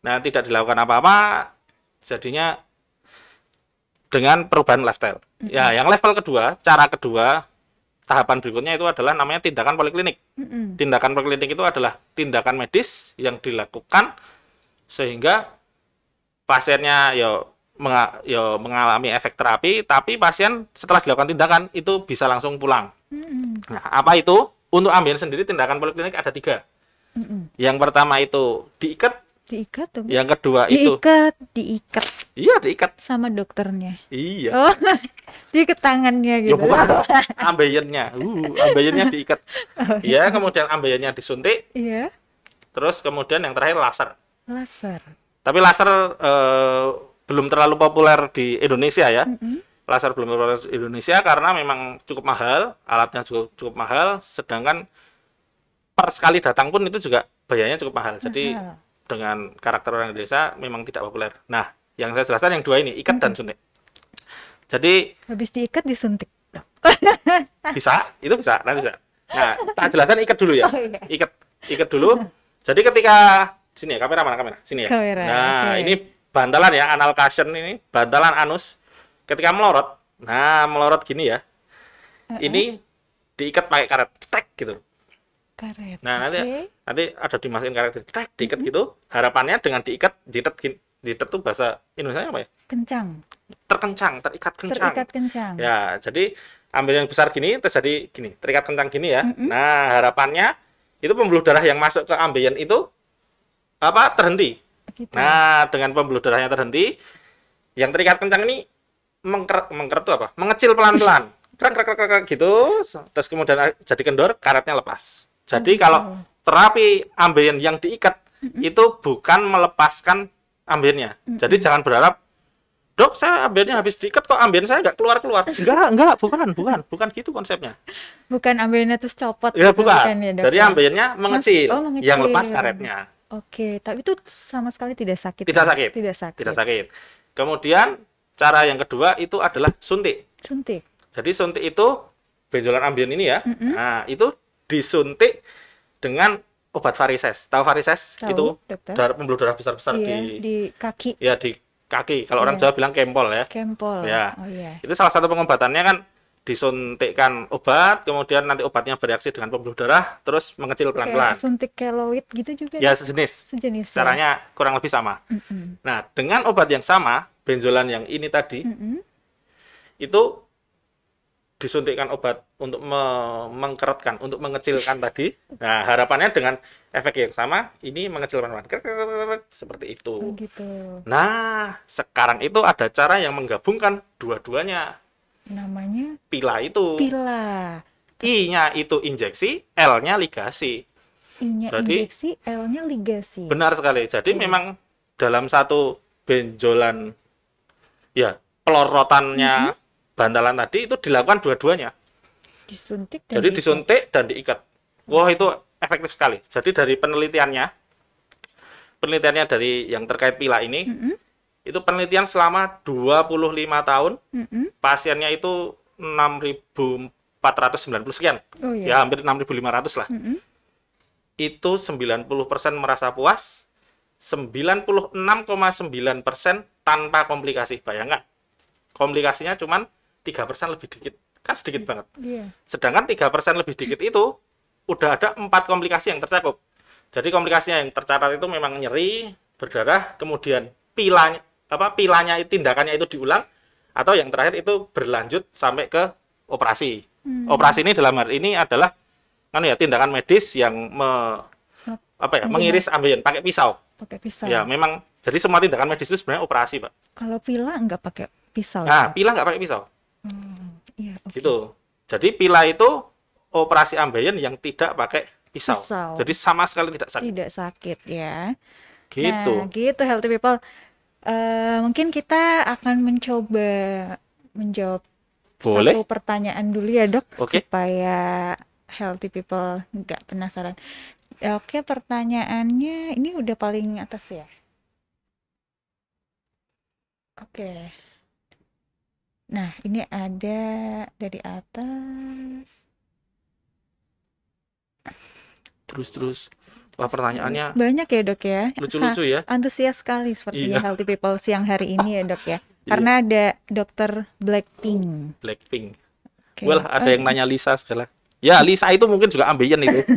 Nah, tidak dilakukan apa-apa, jadinya dengan perubahan lifestyle. Ya, yang level kedua, cara kedua, tahapan berikutnya itu adalah namanya tindakan poliklinik. Tindakan poliklinik itu adalah tindakan medis yang dilakukan sehingga pasiennya mengalami efek terapi, tapi pasien setelah dilakukan tindakan itu bisa langsung pulang. Nah, apa itu? Untuk ambien sendiri tindakan poliklinik ada 3. Yang pertama itu diikat, diikat tuh. yang kedua itu Diikat iya diikat. sama dokternya. Iya. Oh, diikat tangannya Ya gitu. bukan ambeiennya. Ambeiennya diikat. Oh, Ya, kemudian ambeiennya disuntik, iya, terus kemudian yang terakhir laser. laser. Tapi laser belum terlalu populer di Indonesia ya. Laser belum populer di Indonesia karena memang cukup mahal, alatnya cukup mahal, sedangkan per sekali datang pun itu juga biayanya cukup mahal. Jadi Mahal. dengan karakter orang Indonesia memang tidak populer. Nah, yang saya jelaskan yang 2 ini, ikat dan suntik. Jadi Habis diikat disuntik. bisa, itu bisa, nanti bisa. Nah, tak jelaskan ikat dulu ya. Oh, iya. Ikat dulu. Jadi ketika sini ya, kamera mana kamera? Sini ya. Kamera, Nah, oke. ini bantalan ya, anal cushion ini, bantalan anus. Ketika melorot, nah melorot gini ya. Ini diikat pakai karet, cetek gitu. Karet. Nah, nanti Oke. ada dimasukin karet, cetek, diikat gitu. Harapannya dengan diikat, jitet tuh bahasa Indonesia apa ya? Kencang. Terkencang, terikat kencang. Terikat kencang. Ya, jadi ambil yang besar gini, terus jadi gini, terikat kencang gini ya. Nah, harapannya itu pembuluh darah yang masuk ke ambeien itu terhenti. Gitu. Nah, dengan pembuluh darahnya terhenti, yang terikat kencang ini mengkeret itu apa? Mengecil pelan-pelan. Krek gitu, terus kemudian jadi kendor, karetnya lepas. Jadi kalau terapi ambeien yang diikat itu bukan melepaskan ambeiennya. Jadi jangan berharap, "Dok, saya ambeiennya habis diikat kok ambien saya nggak keluar-keluar." Enggak, bukan gitu konsepnya. Bukan ambeiennya terus copot. Ya, gitu, bukan. ya, dok, Jadi ya? ambeiennya mengecil, mengecil. yang lepas karetnya. Oke, tapi itu sama sekali tidak sakit. Tidak ya? sakit. Tidak sakit. Tidak sakit. Kemudian cara yang kedua itu adalah suntik. Suntik. Jadi suntik itu benjolan ambien ini ya. Nah, itu disuntik dengan obat varises. Tahu varises? Tahu, Itu dokter. pembuluh darah besar-besar Iya, di di kaki. kaki. Kalau orang Iya. Jawa bilang kempol ya. Kempol. Ya. Oh iya. Itu salah satu pengobatannya kan disuntikkan obat, kemudian nanti obatnya bereaksi dengan pembuluh darah, terus mengecil Kayak pelan-pelan. suntik keloid gitu juga. Ya, dok? sejenis. Sejenis. ya? Caranya kurang lebih sama. Nah, dengan obat yang sama, benjolan yang ini tadi, itu disuntikkan obat untuk mengkeretkan, untuk mengecilkan tadi. Nah, harapannya dengan efek yang sama, ini mengecil pelan-pelan. Seperti itu. Oh, gitu. Nah, sekarang itu ada cara yang menggabungkan dua-duanya. Namanya Pila itu. pila. I-nya itu injeksi, L-nya ligasi. I-nya Jadi- injeksi, L-nya ligasi. Benar sekali. Jadi memang dalam satu benjolan, ya, pelorotannya bantalan tadi itu dilakukan dua-duanya. Disuntik dan Jadi diikat. disuntik dan diikat. Wah, itu efektif sekali. Jadi dari penelitiannya dari yang terkait pila ini, itu penelitian selama 25 tahun, pasiennya itu 6.490 sekian. Oh Ya, iya. hampir 6.500 lah. Itu 90% merasa puas, 96,9% tanpa komplikasi. Bayangkan, komplikasinya cuma 3% lebih dikit. Kan sedikit banget. Iya. Sedangkan 3% lebih dikit itu udah ada 4 komplikasi yang tercakup. Jadi komplikasinya yang tercatat itu memang nyeri, berdarah, kemudian pilanya tindakannya itu diulang, atau yang terakhir itu berlanjut sampai ke operasi. Operasi ini dalam hal ini adalah tindakan medis yang mengiris ambeien pakai pisau. Pakai pisau. Ya, memang jadi semua tindakan medis itu sebenarnya operasi, Pak. Kalau pila nggak pakai pisau Nah, ya? pila nggak pakai pisau. Iya, oke. Gitu. Jadi pila itu operasi ambeien yang tidak pakai pisau. Pisau. Jadi sama sekali tidak sakit. Tidak sakit ya. Nah, Gitu. gitu healthy people. Mungkin kita akan mencoba menjawab Boleh? satu pertanyaan dulu ya, Dok, Oke. supaya healthy people nggak penasaran. Oke, pertanyaannya ini udah paling atas ya. Oke. Nah, ini ada dari atas. Terus. Wah, pertanyaannya Banyak ya, Dok ya. lucu-lucu ya. Antusias sekali sepertinya Iya. healthy people siang hari ini ya, Dok ya. Iya. Karena ada Dokter Blackpink. Blackpink. Oke. Well, ada yang nanya Lisa segala. Ya, Lisa itu mungkin juga ambeien itu.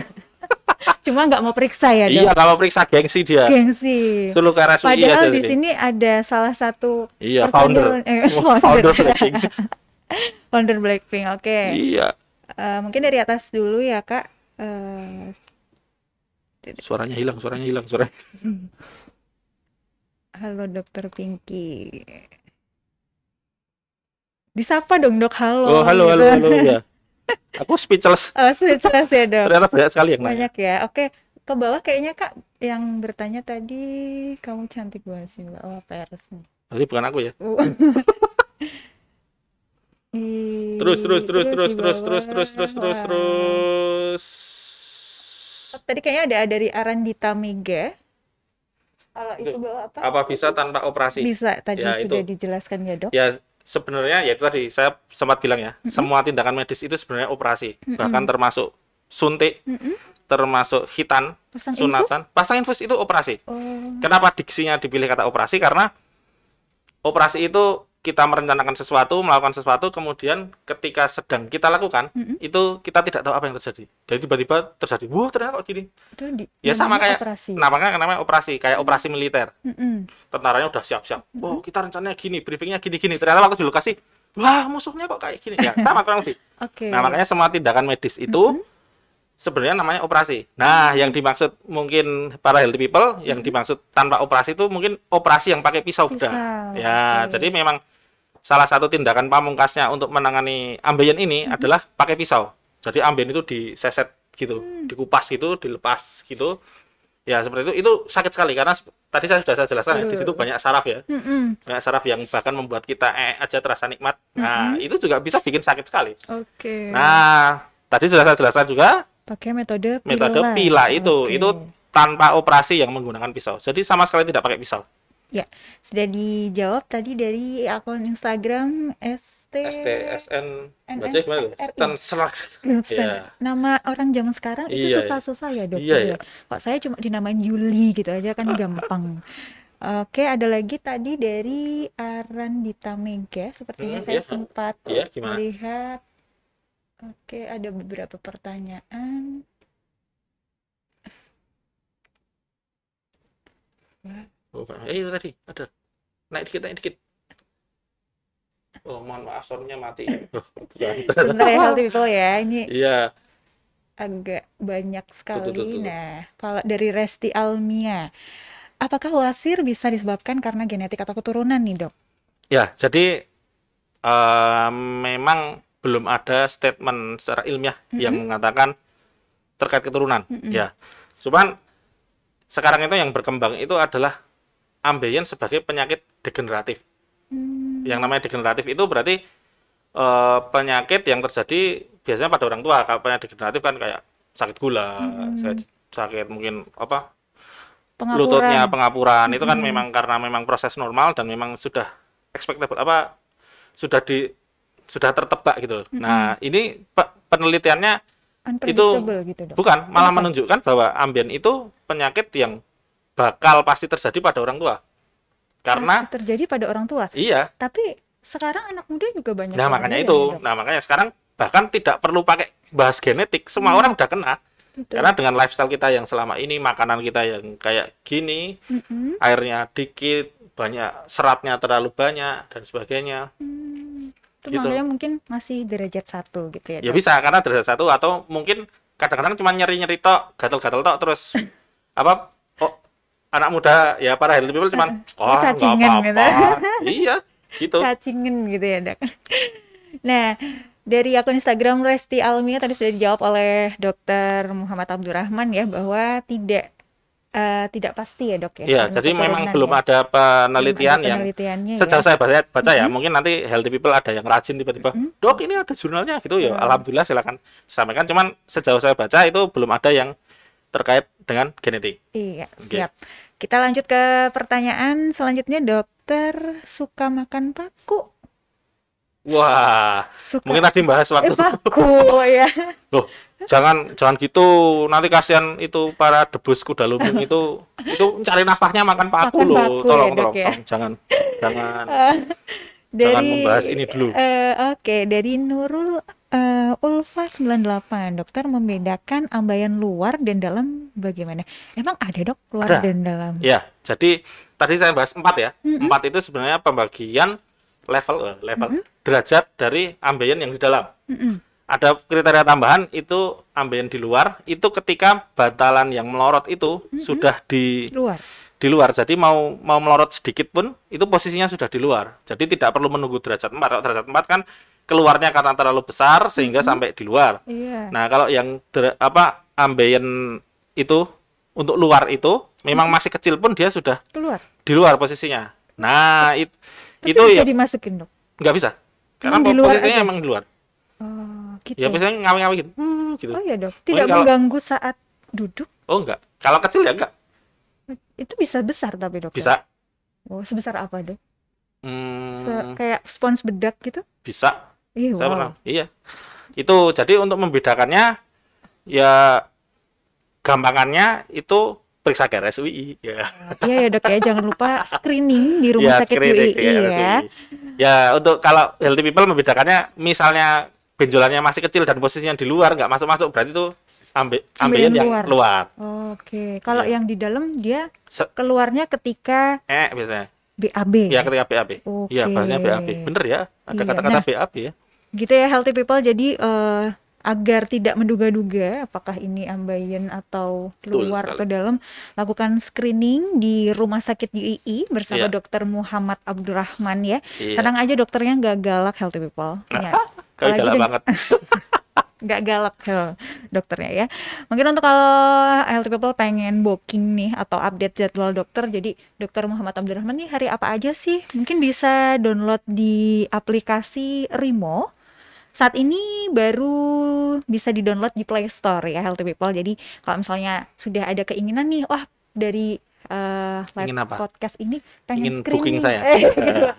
Cuma nggak mau periksa ya, Dok. Iya, kalau periksa gengsi dia. Gengsi. Suluh RSUI Padahal aja di ini. sini ada salah satu Iya, personil- founder Blackpink. founder Blackpink. Oke. Iya. Mungkin dari atas dulu ya, Kak. Suaranya hilang. Halo Dokter Pinky. Disapa dong, Dok. Halo. Oh, halo gitu. ya. Aku speechless. Oh, speechless ya, Dok. Ternyata banyak sekali yang nanya. Banyak ya. Oke, ke bawah kayaknya Kak yang bertanya tadi, kamu cantik banget sih, Mbak. Oh, pers nih. Berarti bukan aku ya. Terus Terus. Tadi kayaknya ada dari Arandita Mega. Kalau itu bawa apa? Apa bisa tanpa operasi? Bisa, tadi Ya, sudah itu. dijelaskan ya, Dok. Ya, sebenarnya ya itu tadi saya sempat bilang ya, semua tindakan medis itu sebenarnya operasi. Bahkan termasuk suntik, termasuk hitan, Pasang sunatan, pasang infus itu operasi. Oh, Kenapa diksinya dipilih kata operasi? Karena operasi itu kita merencanakan sesuatu, melakukan sesuatu, kemudian ketika sedang kita lakukan, itu kita tidak tahu apa yang terjadi. Jadi tiba-tiba terjadi, wah ternyata kok gini. itu Ya sama namanya kayak, operasi. namanya operasi, kayak operasi militer. Mm-mm. Tentaranya udah siap-siap. Oh, kita rencananya gini, briefingnya gini-gini. Ternyata waktu di lokasi, wah musuhnya kok kayak gini. Ya sama kurang lebih. Oke. Nah, makanya semua tindakan medis itu sebenarnya namanya operasi. Nah, yang dimaksud mungkin para healthy people, yang dimaksud tanpa operasi itu mungkin operasi yang pakai pisau bedah. Pisau, Ya, oke. jadi memang salah satu tindakan pamungkasnya untuk menangani ambeien ini adalah pakai pisau. Jadi ambeien itu diseset gitu, dikupas gitu, dilepas gitu. Ya, seperti itu. Itu sakit sekali karena tadi saya sudah jelaskan ya, di situ banyak saraf ya. Mm-mm. Banyak saraf yang bahkan membuat kita aja terasa nikmat. Nah, itu juga bisa bikin sakit sekali. Oke. Nah, tadi sudah saya jelaskan juga Pakai metode pila itu. Oke. Itu tanpa operasi yang menggunakan pisau. Jadi sama sekali tidak pakai pisau. Ya, sudah dijawab tadi dari akun Instagram STSN NN baca gimana tuh? SRI. Stanselak. Ya. Nama orang zaman sekarang itu Iya, susah-susah ya, Dok. Iya, ya. Kok saya cuma dinamain Yuli gitu aja kan gampang. Oke, ada lagi tadi dari Arandita Mega. Sepertinya saya Iya. sempat Iya, gimana? melihat. Oke, ada beberapa pertanyaan. Oh, itu tadi ada. Naik dikit. Oh, mohon maaf, soundnya mati. Oh, bukan. Sebentar ya, healthy people ya. Ini Iya. agak banyak sekali. Tuh. Nah, kalau dari Resti Almia, apakah wasir bisa disebabkan karena genetik atau keturunan nih, Dok? Ya, jadi memang belum ada statement secara ilmiah yang mengatakan terkait keturunan. Ya, cuman sekarang itu yang berkembang itu adalah ambeien sebagai penyakit degeneratif. Yang namanya degeneratif itu berarti penyakit yang terjadi biasanya pada orang tua. Kalau penyakit degeneratif kan kayak sakit gula, sakit mungkin apa lututnya, pengapuran. Itu kan memang karena memang proses normal dan memang sudah expectable sudah tertebak gitu. Nah, ini penelitiannya itu Unpredictable gitu, Dok. bukan, malah menunjukkan bahwa ambien itu penyakit yang bakal pasti terjadi pada orang tua. Karena Pasti terjadi pada orang tua. iya. Tapi sekarang anak muda juga banyak Nah, yang makanya ada itu. ya, Dok. Nah, makanya sekarang bahkan tidak perlu pakai bahas genetik, semua orang udah kena. Betul. Karena dengan lifestyle kita yang selama ini, makanan kita yang kayak gini, airnya dikit, banyak seratnya terlalu banyak dan sebagainya. Itu Gitu. makanya mungkin masih derajat 1 gitu ya, Ya Dok. bisa karena derajat 1 atau mungkin kadang-kadang cuma nyeri-nyeri tok, gatel-gatel tok terus apa anak muda ya para healthy people cuman nggak cacingan apa-apa. Iya. Gitu. Cacingan gitu ya, Dok. Nah, dari akun Instagram Resti Almia tadi sudah dijawab oleh Dokter Muhammad Abdurrahman ya bahwa tidak pasti ya, Dok ya, Iya, karena jadi memang keturunan belum ya. ada Belum ada penelitian yang penelitiannya ya. sejauh saya baca ya, mungkin nanti healthy people ada yang rajin tiba-tiba, Mm-mm. dok ini ada jurnalnya gitu ya, Eh, alhamdulillah silakan sampaikan. Cuman sejauh saya baca itu belum ada yang terkait dengan genetik. iya, Oke. siap. Kita lanjut ke pertanyaan selanjutnya, Dokter suka makan paku. Wah, Suka mungkin tadi bahas waktu. paku ya. Loh, jangan gitu, nanti kasihan itu para debus kuda lumping itu cari nafkahnya makan paku Makan loh. paku ya, Tolong, Dok tolong, ya. tolong. Jangan jangan jangan Dari membahas ini dulu. oke, dari Nurul Ulfa 98. Dokter membedakan ambayan luar dan dalam bagaimana? Emang ada, Dok, luar Ada. dan dalam? Ya, jadi tadi saya bahas 4 ya. Mm-mm. 4 itu sebenarnya pembagian level derajat dari ambeien yang di dalam. Mm-mm. Ada kriteria tambahan itu ambeien di luar, itu ketika bantalan yang melorot itu sudah di Luar. luar. Jadi mau melorot sedikit pun itu posisinya sudah di luar. Jadi tidak perlu menunggu derajat 4. Kalau derajat 4 kan keluarnya karena terlalu besar sehingga sampai di luar. Iya. Nah, kalau yang ambeien itu untuk luar itu memang masih kecil pun dia sudah Keluar. di luar posisinya. Nah, Tapi itu bisa ya dimasukin, Dok. nggak bisa. Karena Emang di luar posisinya aja? emang di luar. Oh, gitu. Ya biasanya ngawi-ngawi gitu. Gitu. Oh ya, Dok. Mungkin Tidak kalau mengganggu saat duduk. oh enggak. Kalau kecil ya enggak. Itu bisa besar tapi, Dok. Ya? Bisa. Oh, sebesar apa, Dok? Hmm, Kayak spons bedak gitu? bisa. Ih, Saya wow. pernah. Iya. Itu jadi untuk membedakannya ya gampangannya itu periksa ke RSUI ya. Iya ya, Dok ya, jangan lupa screening di rumah Ya, sakit screening UII di ya. RSUI. Ya, untuk kalau healthy people membedakannya misalnya benjolannya masih kecil dan posisinya di luar nggak masuk-masuk berarti itu ambeien yang luar. luar. Oke, kalau Iya. yang di dalam dia Se- keluarnya ketika biasanya. BAB. Ya ketika BAB. Oke. Iya, bahasanya BAB. Bener ya? Ada Iya. kata-kata Nah, BAB ya. gitu ya healthy people. Jadi agar tidak menduga-duga apakah ini ambeien atau Betul luar sekali. atau dalam, lakukan screening di rumah sakit UII bersama Iya. Dokter Muhammad Abdurrahman ya. Iya. Tenang aja, dokternya nggak galak healthy people. Ya. Kau Apalagi galak dengan- banget. nggak galak dokternya ya. Mungkin untuk kalau healthy people pengen booking nih atau update jadwal dokter, jadi Dokter Muhammad Abdurrahman nih hari apa aja sih? Mungkin bisa download di aplikasi Rimo. Saat ini baru bisa di-download di Play Store ya healthy people. Jadi kalau misalnya sudah ada keinginan nih, wah dari live Ingin apa? podcast ini pengen Ingin booking screening, saya.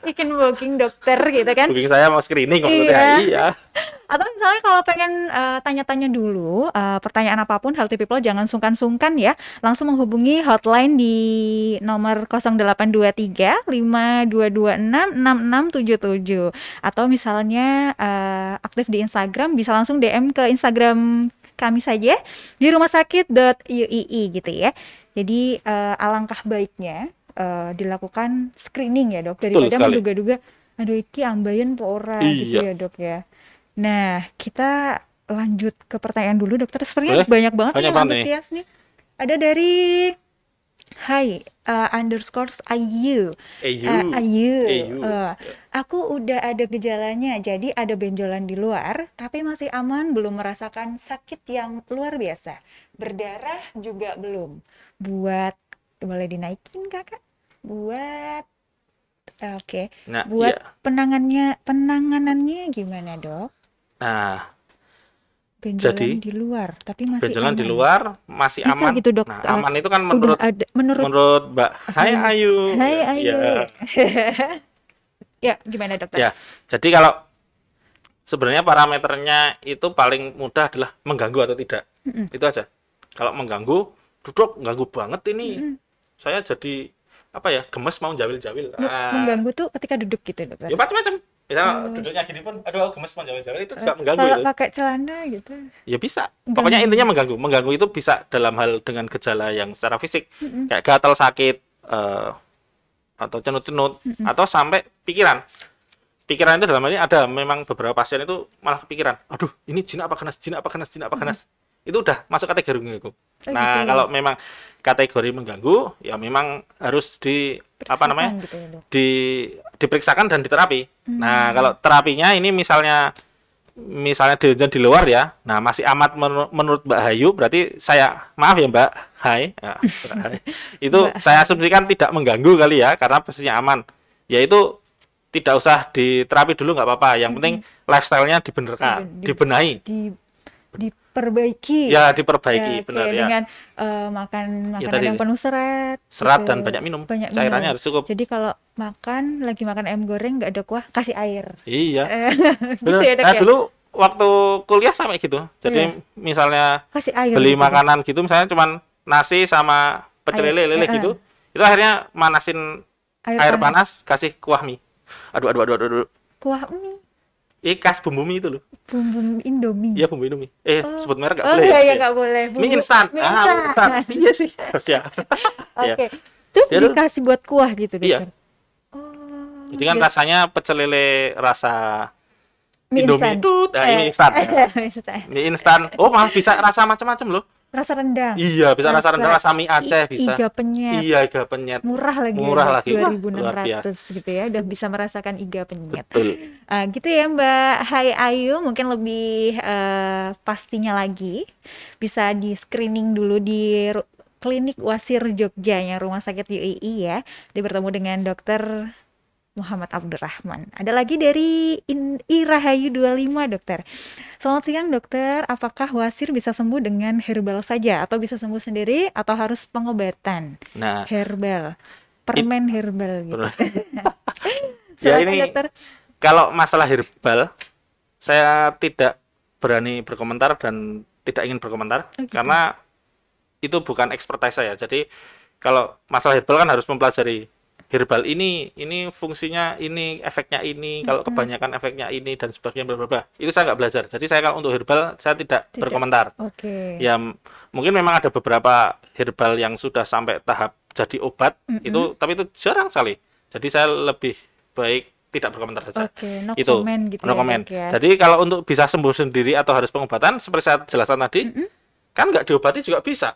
bikin booking dokter gitu kan. Booking saya mau screening maksudnya. Iya. Iya. Atau misalnya kalau pengen tanya-tanya dulu pertanyaan apapun healthy people, jangan sungkan-sungkan ya. Langsung menghubungi hotline di nomor 0823 5226 6677. Atau misalnya aktif di Instagram, bisa langsung DM ke Instagram kami saja di rumahsakit.uii gitu ya. Jadi alangkah baiknya dilakukan screening ya, Dok, Betul daripada sekali. menduga-duga aduh iki ambeien po ora gitu Iya. ya, Dok ya. Nah, kita lanjut ke pertanyaan dulu, Dokter. Sebenarnya Boleh? banyak banget Banyak yang banget nih. antusias nih. Ada dari Hai underscores Ayu. Ayu. Ayu. Ayu. Aku udah ada gejalanya, jadi ada benjolan di luar, tapi masih aman, belum merasakan sakit yang luar biasa. Berdarah juga belum. Boleh dinaikin, Kakak? Oke. Nah, Buat iya. penanganannya gimana, Dok? Nah, Benjolan Jadi, di luar, tapi masih benjolan di aman. luar masih Bisa aman. gitu, Dok. Nah, aman itu kan Udah ada menurut menurut Mbak Hai Ayu. Hai Ayu. Ya. Ya, gimana, Dokter? Ya. Jadi kalau sebenarnya parameternya itu paling mudah adalah mengganggu atau tidak. Mm-mm. Itu aja. Kalau mengganggu, duduk ganggu banget ini. Saya jadi apa ya, gemes mau jawil-jawil. Mengganggu tuh ketika duduk gitu, Dokter. Ya macam-macam. Misalnya duduknya gini pun, aduh gemes mau jawil-jawil, itu juga mengganggu Kalau itu. pakai celana gitu. Ya bisa. Mengganggu. Pokoknya intinya mengganggu. Mengganggu itu bisa dalam hal dengan gejala yang secara fisik, kayak gatal, sakit, atau cenut-cenut, atau sampai pikiran. Pikiran itu dalam hal ini ada memang beberapa pasien itu malah kepikiran, aduh ini jin apa ganas, jin apa ganas, jin apa ganas. Itu udah masuk kategori mengganggu. Nah, gitu. kalau memang kategori mengganggu, ya memang harus Periksakan namanya? gitu ya, Dok. diperiksakan dan diterapi. Nah, Hmm. kalau terapinya ini misalnya di luar ya. Nah, masih amat menurut Mbak Hayu, berarti saya maaf ya Mbak. Hai. Ya, Mbak Hai. Itu Mbak saya Hai. asumsikan tidak mengganggu kali ya, karena posisinya aman. Yaitu tidak usah diterapi dulu nggak apa-apa. Yang penting Mm-mm. lifestyle-nya dibenarkan, Diben- di, dibenahi. di diperbaiki Ya, ya, diperbaiki, oke, benar ya. dengan makan Ya makanan tadi yang penuh serat serat gitu, dan banyak minum. banyak Cairannya minum. harus cukup. Jadi kalau lagi makan ayam goreng nggak ada kuah, kasih air. Iya. Eh, gitu Benar. ya dok Saya ya. dulu waktu kuliah sampai gitu. Iya, Jadi misalnya kasih air beli gitu dok. makanan gitu, misalnya cuman nasi sama pecel Air, lele gitu, itu akhirnya manasin air air panas, panas, kasih kuah mie. Aduh, aduh, aduh, aduh, aduh. kuah mie, Khas bumbu mie itu loh. bumbu Indomie. Iya, bumbu Indomie. Oh, Sebut merek nggak oh boleh ya? iya ya Iya. nggak boleh. Mie Bumbu instan. mie Ah, mie instan. instan. Iya sih. Siap. Ya. Oke, terus Dia tuh, dikasih buat kuah gitu iya. dokter. Oh, Jadi kan biar rasanya pecel lele rasa mie Indomie instan. itu, nah ini instan ya. Mie instan. Mie instan. Oh, malah bisa rasa macam-macam loh. Rasa rendang, Iya, bisa rasa rendang, rasa rasa mie Aceh bisa. iga penyet, Iya, iga penyet. murah lagi ya Murah dok, lagi. Wah, luar 2.600 biasa. gitu ya, udah bisa merasakan iga penyet. Betul. Gitu ya Mbak Hai Ayu, mungkin lebih pastinya lagi bisa di screening dulu di Klinik Wasir Jogjanya Rumah Sakit UII ya, di bertemu dengan dokter Muhammad Abdurrahman. Ada lagi dari Irahayu 25 dokter. Selamat siang dokter, apakah wasir bisa sembuh dengan herbal saja atau bisa sembuh sendiri atau harus pengobatan Nah, herbal, it, permen herbal gitu. ya Silakan ini dokter. kalau masalah herbal, saya tidak berani berkomentar dan tidak ingin berkomentar Oh gitu. karena itu bukan expertise saya. Jadi kalau masalah herbal kan harus mempelajari herbal ini fungsinya ini, efeknya ini, kalau Mm-mm. kebanyakan efeknya ini dan sebagainya bla bla bla. Itu saya nggak belajar. Jadi saya kalau untuk herbal saya tidak Tidak. berkomentar. Oke. Ya mungkin memang ada beberapa herbal yang sudah sampai tahap jadi obat Mm-mm. tapi itu jarang sekali. Jadi saya lebih baik tidak berkomentar saja. Oke, no Itu comment gitu no ya comment. dok ya. Jadi kalau untuk bisa sembuh sendiri atau harus pengobatan seperti saya jelaskan tadi, Mm-mm. kan nggak diobati juga bisa.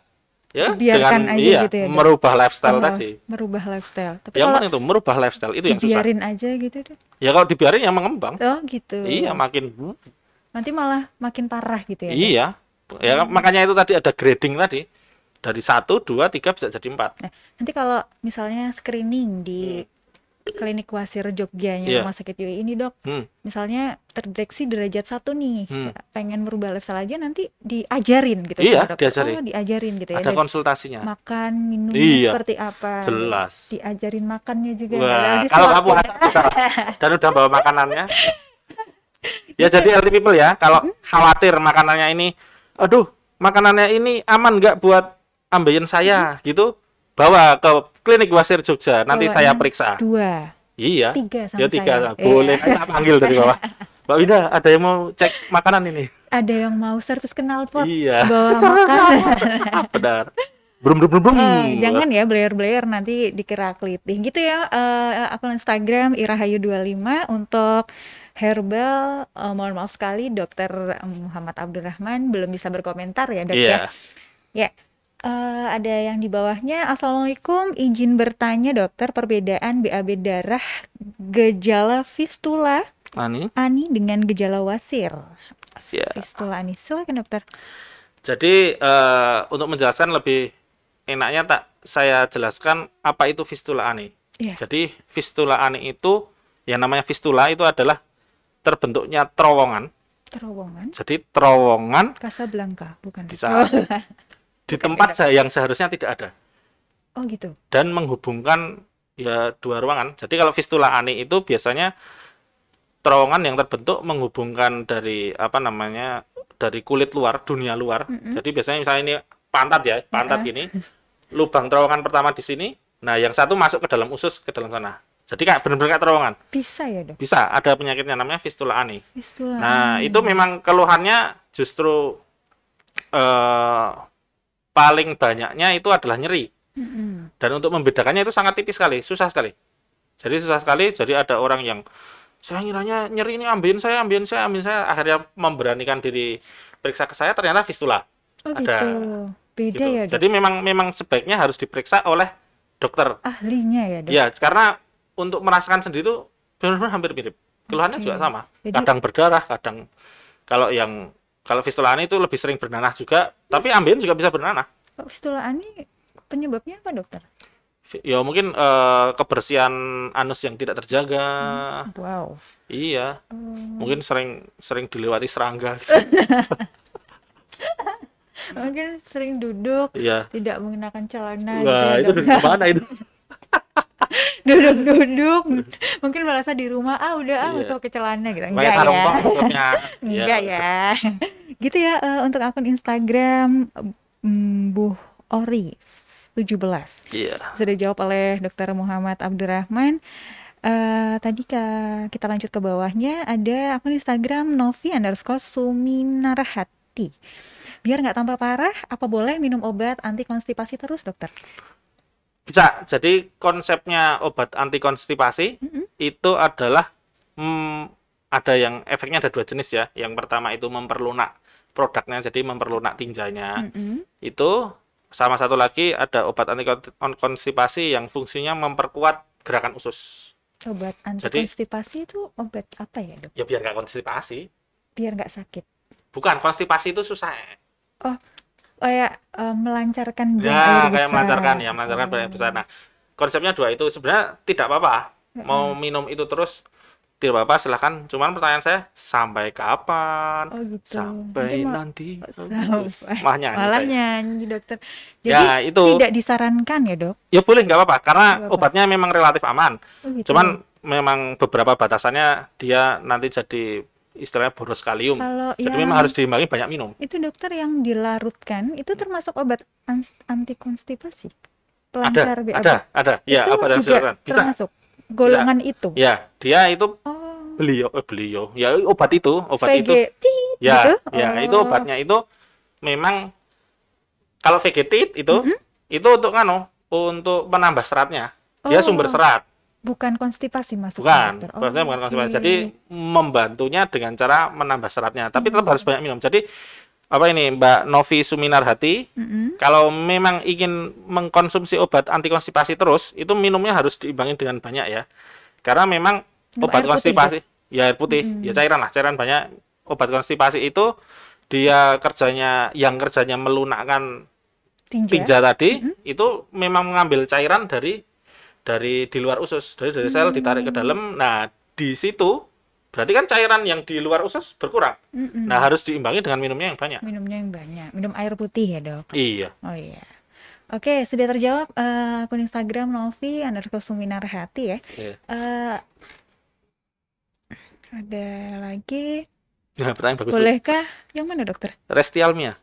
Ya, Dibiarkan dengan aja gitu ya dok. merubah lifestyle Oh, tadi. merubah lifestyle. Tapi Yang kalau penting itu merubah lifestyle itu yang susah. dibiarin aja gitu dok. Ya kalau dibiarin yang mengembang. Oh gitu. Iya, makin Nanti malah makin parah gitu ya dok. iya. Ya makanya itu tadi ada grading tadi. Dari 1, 2, 3 bisa jadi 4. Nah, nanti kalau misalnya screening di Klinik Wasir Jogjanya Iya. Rumah Sakit UI ini dok, Hmm. misalnya terdeteksi derajat 1 nih, Hmm. pengen merubah lifestyle aja nanti diajarin gitu Iya, sama dokter. diajarin. Oh diajarin gitu ya. Ada Dan konsultasinya. makan, minumnya Iya, seperti apa. jelas. Diajarin makannya juga. Wah, Nah, kalau nggak disuapin. puasa bisa dan udah bawa makanannya. Ya jadi healthy people ya, kalau khawatir makanannya ini, aduh, makanannya ini aman nggak buat ambeien saya gitu, bawa ke Klinik Wasir Jogja, nanti saya Bawanya periksa. 2, Iya, 3 sama ya 3, saya. nah, boleh. Iya. Kita panggil dari bawah. Mbak Winda, ada yang mau cek makanan ini? Ada yang mau servis knalpot Iya, bawa makanan. benar. Brum brum brum brum. Jangan ya blayer-blayer nanti dikira kelitih gitu ya. Akun Instagram Irahayu25 untuk herbal. Mohon maaf sekali dokter Muhammad Abdurrahman belum bisa berkomentar ya dok ya. Iya, Ya, ada yang di bawahnya. Assalamualaikum, izin bertanya dokter, perbedaan BAB darah gejala fistula Ani. ani dengan gejala wasir. Ya. Fistula ani, silakan dokter. Jadi untuk menjelaskan lebih enaknya saya jelaskan apa itu fistula ani. Iya. Jadi fistula ani itu yang namanya fistula itu adalah terbentuknya terowongan. Terowongan Jadi terowongan Casablanca, bukan? bisa Oh, di bukan tempat ya, Dok. yang seharusnya tidak ada Oh gitu. dan menghubungkan ya dua ruangan. Jadi kalau fistula ani itu biasanya terowongan yang terbentuk menghubungkan dari dari kulit luar, dunia luar. Jadi biasanya misalnya ini pantat ya, pantat gini. Lubang terowongan pertama di sini. Nah, yang satu masuk ke dalam usus ke dalam sana. Jadi kayak benar-benar kayak terowongan. Bisa ya dok? Bisa ada penyakitnya namanya fistula ani. Fistula Nah, ani. itu memang keluhannya justru eh, paling banyaknya itu adalah nyeri. Mm-mm. Dan untuk membedakannya itu sangat tipis sekali, susah sekali. Jadi susah sekali. Jadi ada orang yang saya ngiranya nyeri ini ambien saya, akhirnya memberanikan diri periksa ke saya, ternyata fistula. Oh Ada gitu. Beda gitu. ya dok? Jadi memang sebaiknya harus diperiksa oleh dokter. Ahlinya ya dok? Ya, karena untuk merasakan sendiri itu Benar-benar hampir mirip. Keluhannya Oke. juga sama. Jadi Kadang berdarah, kadang kalau fistula ani itu lebih sering bernanah juga, tapi ambeien juga bisa bernanah. kok fistula ani penyebabnya apa, dokter? Ya mungkin kebersihan anus yang tidak terjaga. Wow. Iya, Oh, mungkin sering sering dilewati serangga gitu. mungkin sering duduk, Iya. tidak mengenakan celana gitu Wah, ya, itu dok. dari mana itu? Duduk-duduk, mungkin merasa di rumah, udah Iya. usah pakai celana gitu. Pakai Enggak sarung ya. tangan maksudnya. Iya. Enggak ya. Gitu ya, untuk akun Instagram Bu Oris 17. Iya. Sudah dijawab oleh Dr. Muhammad Abdurrahman. Tadi kita lanjut ke bawahnya, ada akun Instagram Novi_Suminarhati. Biar nggak tambah parah, apa boleh minum obat anti konstipasi terus, dokter? Bisa. Jadi konsepnya obat anti konstipasi itu adalah ada yang efeknya ada 2 jenis ya. Yang pertama itu memperlunak produknya, jadi memperlunak tinjanya. Itu sama satu lagi ada obat anti konstipasi yang fungsinya memperkuat gerakan usus. Obat anti Jadi konstipasi itu obat apa ya, dok? ya biar nggak konstipasi. Biar nggak sakit. Bukan, konstipasi itu susah. Oh, kayak melancarkan buang Ya, air kayak melancarkan besar. ya, melancarkan banyak besar. Oh. Nah, konsepnya 2 itu sebenarnya tidak apa-apa. Mau minum itu terus tidak apa-apa, silahkan. Cuman pertanyaan saya, sampai kapan? Oh gitu. Sampai nanti. Sampai Mah nyanyi malah saya. nyanyi, dokter. Jadi Ya, itu. tidak disarankan ya, dok? Ya boleh, nggak apa-apa. Karena Nggak apa-apa. obatnya memang relatif aman. Oh gitu. Cuman memang beberapa batasannya dia nanti jadi istilahnya boros kalium. Kalau Jadi yang memang harus diimbangi banyak minum. itu, dokter, yang dilarutkan itu termasuk obat anti konstipasi? Ada, Pelancar BAB. ada. Ya, Itu obat yang juga silakan. Bisa. termasuk golongan itu. Ya, dia itu Oh, beliau. Ya, obat itu VG tit ya, gitu. ya, itu Oh. obatnya itu memang kalau vegetit itu untuk untuk menambah seratnya. Dia sumber Oh, serat, bukan konstipasi masuknya, bukan. dokter. Maksudnya bukan konstipasi. Oke. Jadi membantunya dengan cara menambah seratnya, tapi tetap harus banyak minum. Jadi apa ini Mbak Novi Suminarhati, kalau memang ingin mengkonsumsi obat anti konstipasi terus, itu minumnya harus diimbangi dengan banyak ya. Karena memang Minum obat air putih, konstipasi, ya air putih, ya cairan banyak. Obat konstipasi itu dia yang kerjanya melunakkan tinja tadi, itu memang mengambil cairan dari di luar usus, dari sel ditarik ke dalam. Nah, di situ berarti kan cairan yang di luar usus berkurang. Nah, harus diimbangi dengan minumnya yang banyak. Minumnya yang banyak. Minum air putih ya, dok? Iya. Oh iya. Oke, sudah terjawab akun Instagram Novi_Suminarhati ya. Iya. Ada lagi. Nah, pertanyaan bagus. Bolehkah? Yang mana, dokter? Resti Almia.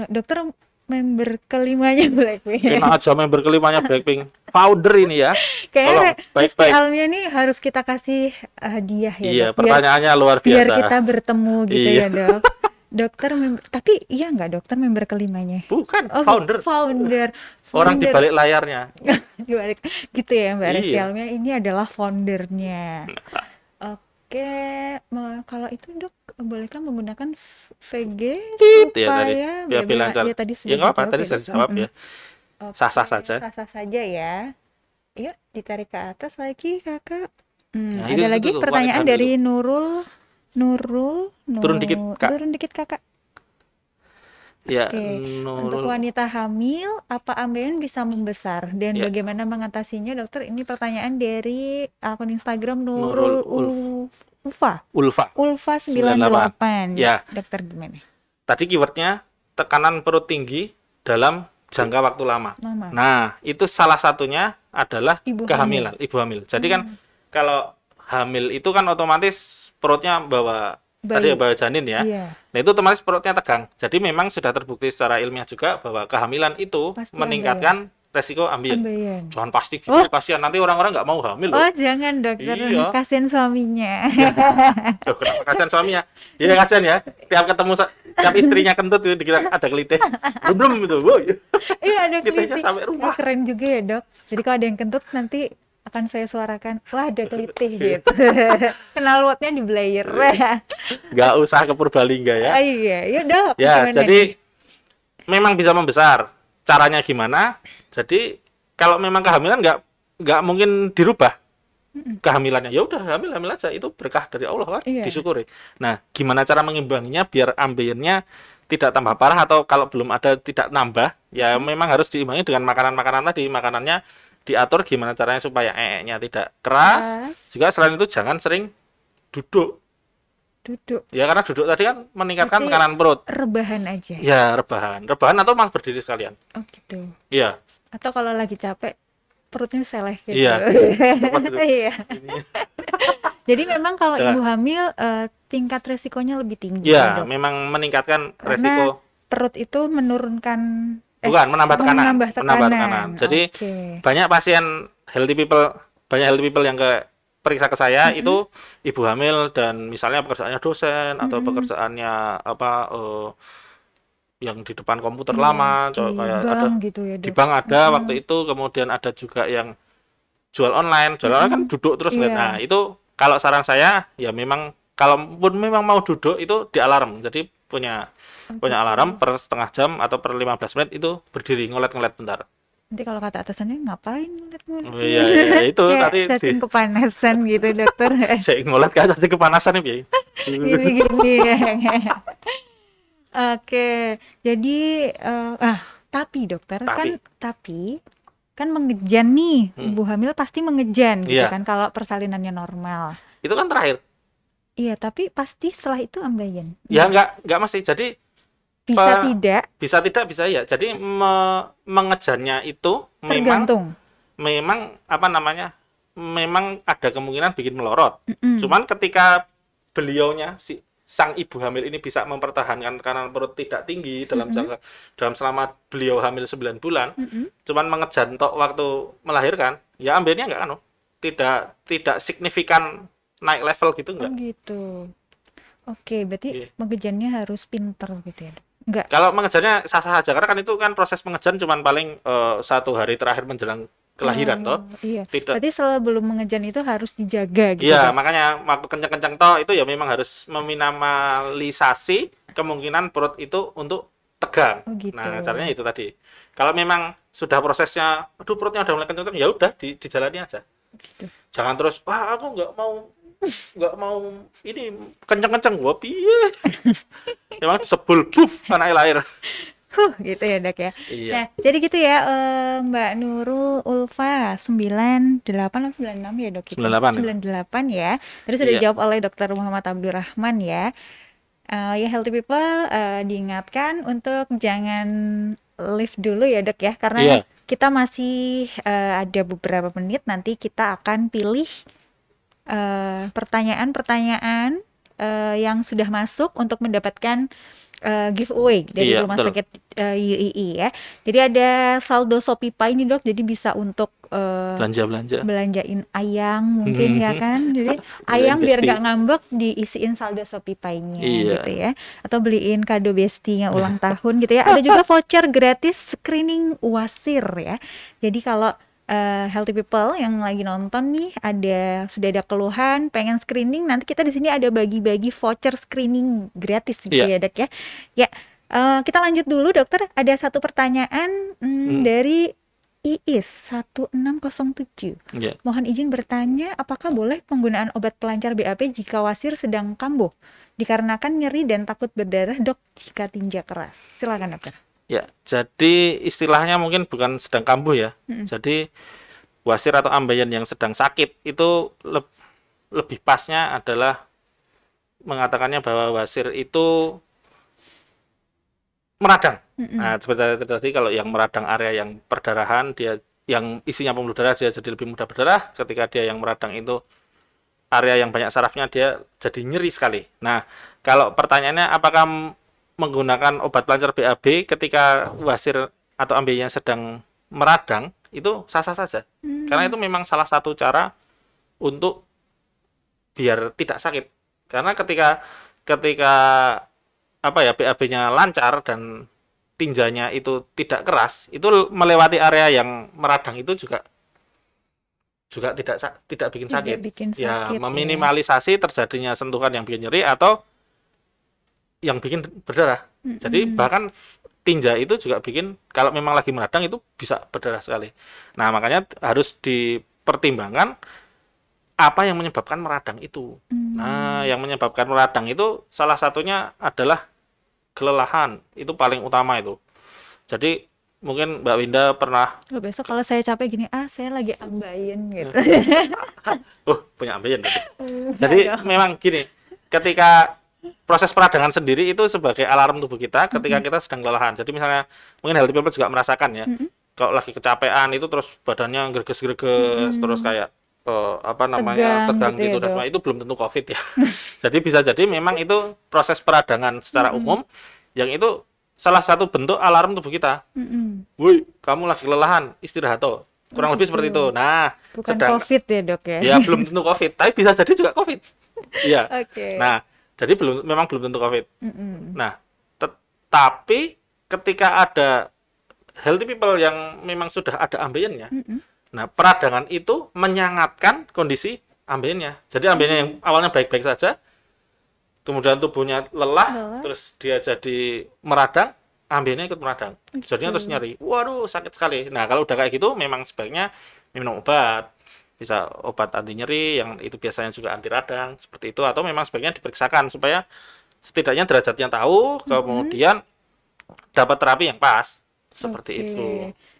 Dokter, member kelimanya Blackpink. Enak aja member kelimanya Blackpink. Founder ini ya. Kayaknya Tolong, Resti baik-baik. Almia nih harus kita kasih hadiah ya, Iya, dok. pertanyaannya luar Biar biasa. kita bertemu gitu Iya. ya, dok. Dokter tapi iya nggak, dokter member kelimanya? Bukan, Oh, founder. Orang di balik layarnya. Di balik gitu ya, Mbak Resti Iya. Almia ini adalah foundernya. Oke, kalau itu, dok, bolehkah menggunakan VG Ya tadi, supaya biar lancar. ya tadi Ya sudah nggak apa, dijawab tadi ya, sudah dok? dijawab ya. Oke, Sah-sah saja. sah-sah saja ya. Yuk, ditarik ke atas lagi, kakak. Nah, Ada itu lagi tuh, pertanyaan wanita dari dulu. Nurul. Turun dikit, Kak. Turun dikit, kakak. Ya, Oke, untuk Nurul. wanita hamil, apa ambeien bisa membesar dan Ya. bagaimana mengatasinya, dokter? Ini pertanyaan dari akun Instagram Nurul Nurul Ulfa Ulfa. 98. Ya. Dokter gimana? Tadi keywordnya tekanan perut tinggi dalam jangka waktu lama. Mama. Nah, itu salah satunya adalah Ibu kehamilan, ibu hamil. Jadi kan kalau hamil itu kan otomatis perutnya bawa tadi Bayi. bawa janin ya. Iya. Nah, itu otomatis perutnya tegang. Jadi memang sudah terbukti secara ilmiah juga bahwa kehamilan itu Pasti meningkatkan resiko ambien. Ambeien. Jangan pasti gitu, Oh. kasihan nanti orang-orang nggak mau hamil loh. Oh, jangan, dokter. Iya. Kasihan suaminya. Loh, kenapa kasihan suaminya? Iya kasihan ya. Tiap istrinya kentut itu dikira ada kelitih. Belum itu. Woy. Iya, ada Kitanya kelitih. sampai rumah. Keren juga ya, dok. Jadi kalau ada yang kentut nanti akan saya suarakan, wah, ada kelitih gitu. Kenal potnya di Blair. Nggak usah ke Purbalingga ya. Ah, iya, ya, dok. Ya, Gimana jadi nih? memang bisa membesar. Caranya gimana? Jadi kalau memang kehamilan nggak mungkin dirubah. kehamilannya, ya udah hamil aja, itu berkah dari Allah kan, Iya. disyukuri. Nah, gimana cara mengimbanginya biar ambeien-nya tidak tambah parah, atau kalau belum ada tidak nambah, ya memang harus diimbangi dengan makanan-makanan tadi. Makanannya diatur gimana caranya supaya nya tidak keras. Keras, Juga selain itu jangan sering duduk. duduk. Ya karena duduk tadi kan meningkatkan Berarti tekanan perut. rebahan aja. Ya, rebahan atau malah berdiri sekalian. Oh gitu. Iya, Atau kalau lagi capek perutnya seleh gitu. iya. Cepat itu. Iya. Ini. Jadi memang kalau Jangan. ibu hamil tingkat resikonya lebih tinggi Iya, ya, Dok. memang meningkatkan Karena resiko. perut itu menurunkan Bukan, menambah tekanan. menambah Menambah tekanan. tekanan. Jadi Oke. banyak pasien healthy people, banyak healthy people yang ke periksa ke saya itu ibu hamil dan misalnya pekerjaannya dosen atau pekerjaannya apa yang di depan komputer Iya, lama, di kayak ada bank gitu ya, di Dok. bank ada waktu itu, kemudian ada juga yang jual online kan duduk terus ngeliat. Iya. Nah, itu kalau saran saya ya memang kalaupun memang mau duduk itu di alarm. Jadi punya alarm per setengah jam atau per 15 menit itu berdiri ngolet-ngolet bentar. Nanti kalau kata atasannya ngapain ngeliat-ngeliat? Oh, iya, iya, itu Kayak tadi cacing kepanasan gitu, dokter. saya ngolet ke atas kepanasan nih, Biay. Gini-gini. Oke, jadi tapi dokter Tapi. kan mengejan nih, ibu hamil pasti mengejan gitu Iya. kan kalau persalinannya normal. Itu kan terakhir. Iya, tapi pasti setelah itu ambeien. Ya enggak mesti. Jadi Bisa Pak, tidak, tidak bisa ya. Jadi mengejannya itu tergantung. memang apa namanya? Memang ada kemungkinan bikin melorot. Mm-mm. Cuman ketika beliaunya si sang ibu hamil ini bisa mempertahankan tekanan perut tidak tinggi dalam selama beliau hamil 9 bulan, cuman mengejan tok waktu melahirkan, ya ambilnya enggak tidak signifikan naik level gitu Oh enggak. gitu. Oke, berarti Iya. mengejannya harus pinter gitu ya, Dok? Enggak. Kalau mengejannya sah-sah aja karena kan itu kan proses mengejan cuman paling 1 hari terakhir menjelang kelahiran toh. Iya. Tidak. Berarti sebelum mengejan itu harus dijaga gitu. Iya, Dok? makanya waktu kencang-kencang toh itu ya memang harus meminimalisasi kemungkinan perut itu untuk tegang. Oh gitu. Nah, caranya itu tadi. Kalau memang sudah prosesnya, aduh perutnya udah mulai kencang, ya udah dijalani aja. Gitu. Jangan terus, wah aku nggak mau ini kencang-kencang, wah piye. Emang sebel buf anak lahir. Gitu ya, Dok ya. Iya. Nah, jadi gitu ya, Mbak Nurul Ulfa 98 atau 96 ya, Dok? 98 ya. 98 ya. Tadi sudah Iya. dijawab oleh Dr. Muhammad Abdurrahman ya. Ya healthy people diingatkan untuk jangan lift dulu ya, Dok ya, karena Iya. kita masih ada beberapa menit, nanti kita akan pilih pertanyaan-pertanyaan yang sudah masuk untuk mendapatkan giveaway dari Iya, Rumah betul. Sakit UII ya. Jadi ada saldo Shopee ini, Dok, jadi bisa untuk Belanja. belanjain ayang mungkin ya kan. Jadi ayang biar nggak ngambek diisiin saldo Shopee-nya Iya. gitu ya. Atau beliin kado bestinya ulang tahun gitu ya. Ada juga voucher gratis screening wasir ya. Jadi kalau healthy people yang lagi nonton nih sudah ada keluhan pengen screening, nanti kita di sini ada bagi-bagi voucher screening gratis gitu Iya. ya, Dok ya. Ya, kita lanjut dulu, dokter. Ada satu pertanyaan dari Iis 1607. Iya. Mohon izin bertanya, apakah boleh penggunaan obat pelancar BAB jika wasir sedang kambuh? Dikarenakan nyeri dan takut berdarah, Dok, jika tinja keras. Silakan, dokter. Ya, jadi istilahnya mungkin bukan sedang kambuh ya. Jadi wasir atau ambeien yang sedang sakit itu lebih pasnya adalah mengatakannya bahwa wasir itu meradang. Nah, seperti tadi kalau yang meradang area yang perdarahan, dia yang isinya pembuluh darah dia jadi lebih mudah berdarah. Ketika dia yang meradang itu area yang banyak sarafnya, dia jadi nyeri sekali. Nah, kalau pertanyaannya apakah menggunakan obat pelancar BAB ketika wasir atau ambeinya sedang meradang, itu sah-sah saja. Karena itu memang salah satu cara untuk biar tidak sakit. Karena ketika apa ya, BAB-nya lancar dan tinjanya itu tidak keras, itu melewati area yang meradang itu juga tidak bikin sakit. Ya, meminimalisasi terjadinya sentuhan yang bikin nyeri atau yang bikin berdarah. Jadi bahkan tinja itu juga bikin, kalau memang lagi meradang itu bisa berdarah sekali. Nah, makanya harus dipertimbangkan apa yang menyebabkan meradang itu. Nah, yang menyebabkan meradang itu salah satunya adalah kelelahan. Itu paling utama itu. Jadi mungkin Mbak Winda pernah Besok kalau saya capek gini, saya lagi ambaien gitu. punya ambeien gitu. Enggak Jadi dong. memang gini, ketika proses peradangan sendiri itu sebagai alarm tubuh kita ketika kita sedang kelelahan. Jadi misalnya mungkin healthy people juga merasakan ya, kalau lagi kecapean itu terus badannya greges-greges, terus kayak apa namanya, Tegang tegang gitu ya, gitu dan Dok. sebagainya. Itu belum tentu COVID ya. Jadi bisa jadi memang itu proses peradangan secara umum yang itu salah satu bentuk alarm tubuh kita. Woi, kamu lagi kelelahan, istirahat toh. Kurang lebih seperti itu. Nah, Bukan sedang COVID ya, Dok ya. ya belum tentu COVID, tapi bisa jadi juga COVID. Iya. Oke. Nah, jadi memang belum tentu COVID. Nah, tetapi ketika ada healthy people yang memang sudah ada ambeiennya, nah peradangan itu menyangatkan kondisi ambeiennya. Jadi ambeiennya yang awalnya baik-baik saja, kemudian tubuhnya lelah, terus dia jadi meradang, ambeiennya ikut meradang. Jadinya terus nyeri. Waduh, sakit sekali. Nah, kalau udah kayak gitu, memang sebaiknya minum obat. Bisa obat anti nyeri, yang itu biasanya juga anti radang, seperti itu. Atau memang sebaiknya diperiksakan, supaya setidaknya derajatnya tahu, kemudian dapat terapi yang pas. Seperti Oke. itu.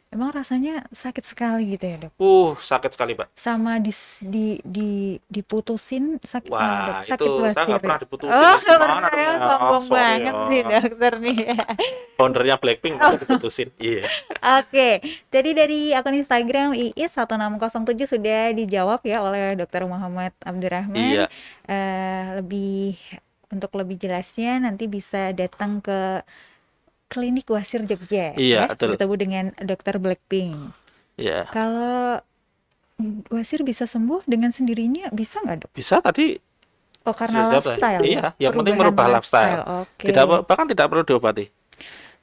Emang rasanya sakit sekali gitu ya, Dok? Sakit sekali, Mbak. Sama diputusin sakit, Dok? Wah, Sakit itu saya wasir nggak ya? pernah diputusin. Oh, Ya, nggak gimana pernah ya, dong ya? sombong Sorry banget ya. sih dokter nih. Foundernya Blackpink malah diputusin. Iya. Oke, jadi dari akun Instagram IIS1607 sudah dijawab ya oleh Dokter Muhammad Abdurrahman. Iya. Untuk lebih jelasnya nanti bisa datang ke Klinik Wasir Jogja Iya, ya, betul. bertemu dengan Dokter Blackpink. Iya. Kalau wasir bisa sembuh dengan sendirinya, bisa nggak, Dok? Bisa tadi Oh, karena sudah lifestyle ya? Iya, yang penting Perubahan merubah lifestyle. Oke. Bahkan tidak perlu diobati.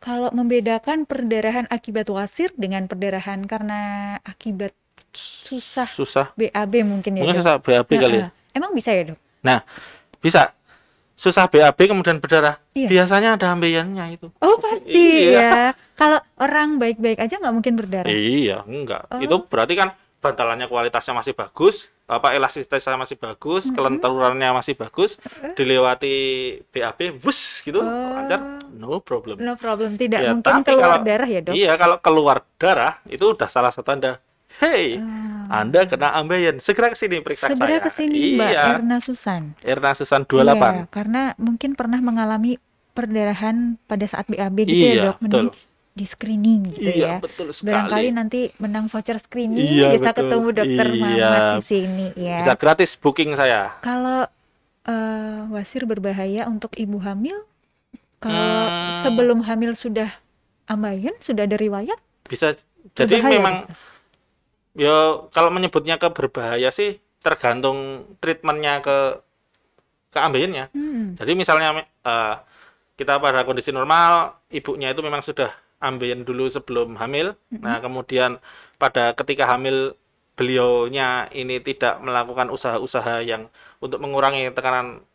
Kalau membedakan perdarahan akibat wasir dengan perdarahan karena akibat susah BAB mungkin ya, Mungkin Dok? susah BAB kali ya. Emang bisa ya, Dok? Nah, bisa. Susah BAB kemudian berdarah. Iya. Biasanya ada ambeiannya itu. Oh, pasti Iya. ya. Kalau orang baik-baik aja nggak mungkin berdarah. Iya, enggak. Oh. Itu berarti kan bantalannya kualitasnya masih bagus, elastisitasnya masih bagus, kelenturannya masih bagus, dilewati BAB, wus gitu, lancar, no problem. No problem, tidak Ya, mungkin tapi keluar kalau- darah ya, Dok? Iya, kalau keluar darah itu udah salah satu tanda. Hey, Anda kena ambeien. Segera ke sini periksa Segera saya. ke sini, Mbak Iya. Erna Susan. Erna Susan 28. Iya, karena mungkin pernah mengalami perdarahan pada saat BAB gitu ya, Iya, Dok. Mending betul. di screening gitu Iya, ya. betul sekali. Barangkali nanti menang voucher screening Iya, bisa betul. ketemu Dokter Iya. Muhammad di sini ya. Bisa gratis booking saya. Kalau wasir berbahaya untuk ibu hamil, kalau sebelum hamil sudah ambeien, sudah ada riwayat, Bisa jadi berbahaya, memang Dokter? ya kalau menyebutnya ke berbahaya sih tergantung treatmentnya ke ambeiennya. Jadi misalnya kita pada kondisi normal, ibunya itu memang sudah ambeien dulu sebelum hamil. Nah, kemudian pada ketika hamil beliaunya ini tidak melakukan usaha-usaha yang untuk mengurangi tekanan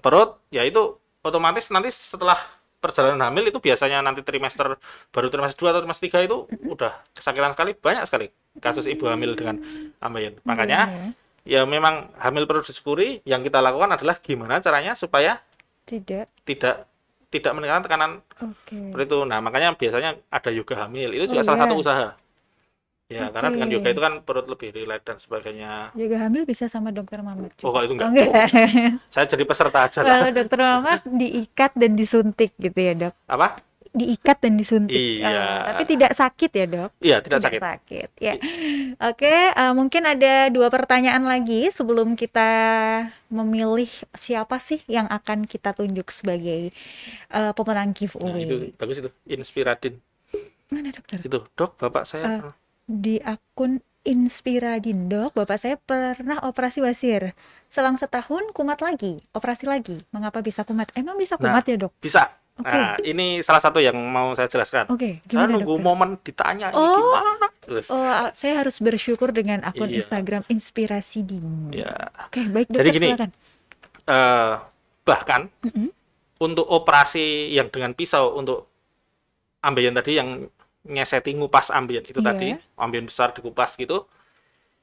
perut, ya itu otomatis nanti setelah perjalanan hamil itu biasanya nanti baru trimester 2 atau trimester 3 itu udah kesakitan sekali, banyak sekali kasus ibu hamil dengan ambeien. Makanya ya memang hamil perlu disyukuri. Yang kita lakukan adalah gimana caranya supaya tidak meningkatkan tekanan seperti itu. Nah, makanya biasanya ada yoga hamil. Itu juga salah satu usaha. Ya, karena dengan yoga itu kan perut lebih rileks dan sebagainya. Yoga hamil bisa sama Dokter Muhammad? Oh, kalau itu enggak. Enggak. Saya jadi peserta aja lah. Kalau Dokter Muhammad diikat dan disuntik gitu ya, Dok? Apa? Diikat dan disuntik. Iya. Tapi tidak sakit ya, Dok? Iya, tidak sakit. Ya. Oke, mungkin ada 2 pertanyaan lagi sebelum kita memilih siapa sih yang akan kita tunjuk sebagai pemenang Nah, giveaway. itu bagus itu. Inspiradin. Mana, Dokter? Itu, Dok, Bapak saya Di akun Inspiradin, Dok, Bapak saya pernah operasi wasir. Selang setahun kumat lagi, operasi lagi. Mengapa bisa kumat? Emang bisa kumat ya, Dok? bisa. Oke. Nah, ini salah satu yang mau saya jelaskan. Oke, Saya gimana, nunggu Dokter? momen ditanya ini Oh. gimana. Terus, Saya harus bersyukur dengan akun Iya. Instagram Inspirasidin. ya. Oke, baik, Jadi Dokter, gini, silakan. bahkan untuk operasi yang dengan pisau untuk ambeien tadi yang nyeseti ngupas ambien itu Iya. tadi, ambien besar dikupas gitu,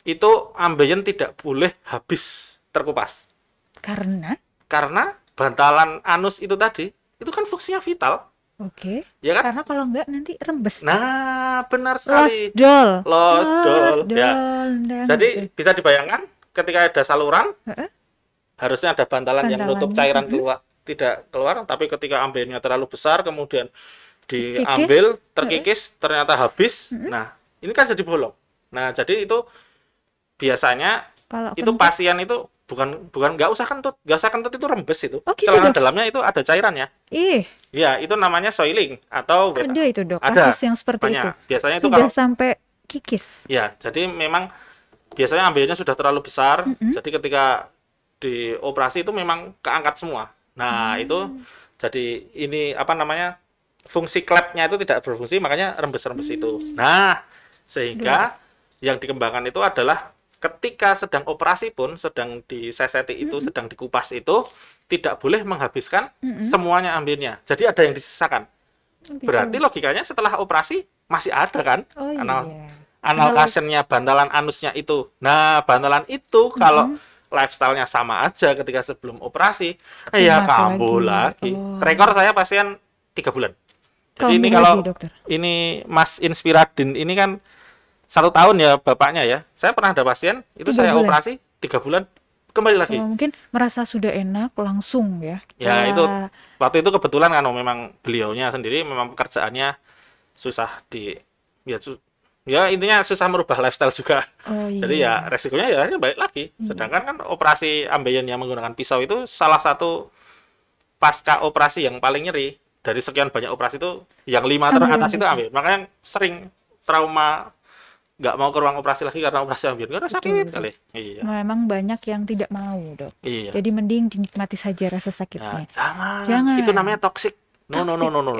itu ambeien tidak boleh habis terkupas. Karena? Karena bantalan anus itu tadi, itu kan fungsinya vital, Oke. ya kan? Karena kalau enggak nanti rembes. Nah, benar Lost sekali. doll. Lost doll, ya. Nah, Jadi gitu. bisa dibayangkan ketika ada saluran, Heeh. harusnya ada bantalan yang nutup Bantalannya, cairan keluar, tidak keluar, tapi ketika ambeiennya terlalu besar, kemudian Kikis. diambil, Heeh. terkikis, ternyata habis. Nah, ini kan jadi bolong. Nah, jadi itu biasanya Kalau itu kentut, pasien itu bukan nggak usah kentut itu rembes itu. oh gitu Celana dok. dalamnya itu ada cairannya. Ih, Ya, itu namanya soiling atau ada itu dok. ada Kasus yang seperti itu. banyak. Biasanya itu Sudah kalau sampai kikis. ya, jadi memang biasanya ambeiennya sudah terlalu besar. Mm-mm. Jadi ketika dioperasi itu memang keangkat semua. Nah, itu jadi ini apa namanya? Fungsi klepnya itu tidak berfungsi, makanya rembes-rembes itu. Nah, sehingga yang dikembangkan itu adalah ketika sedang operasi pun, sedang diseseti itu, sedang dikupas itu, tidak boleh menghabiskan semuanya ambeiennya. Jadi ada yang disisakan. Oh, gitu. Berarti logikanya setelah operasi masih ada kan? Oh Anal iya. anal Kalau- cushion-nya, bantalan anusnya itu. Nah, bantalan itu kalau lifestyle-nya sama aja ketika sebelum operasi, ya Kekumat kambuh lagi. lagi. Oh. Rekor saya pasien 3 bulan. Jadi ini Kambuh kalau lagi, dokter. ini Mas Inspiradin ini kan 1 tahun ya bapaknya ya. Saya pernah ada pasien itu 3 saya bulan. operasi 3 bulan kembali lagi. Oh, mungkin merasa sudah enak langsung ya. Ya itu Wah, waktu itu kebetulan kan memang beliaunya sendiri memang pekerjaannya susah ya intinya susah merubah lifestyle juga. oh Jadi iya. ya resikonya ya balik lagi. Sedangkan kan operasi ambeien yang menggunakan pisau itu salah satu pasca operasi yang paling nyeri. Dari sekian banyak operasi itu yang 5 Ambeien teratas itu itu. ambeien. Makanya sering trauma nggak mau ke ruang operasi lagi karena operasi ambeien karena sakit Betul. kali. Iya. Memang banyak yang tidak mau, dok. Iya. Jadi mending dinikmati saja rasa Ya, sakitnya. jangan. Jangan. Itu namanya toxic. No.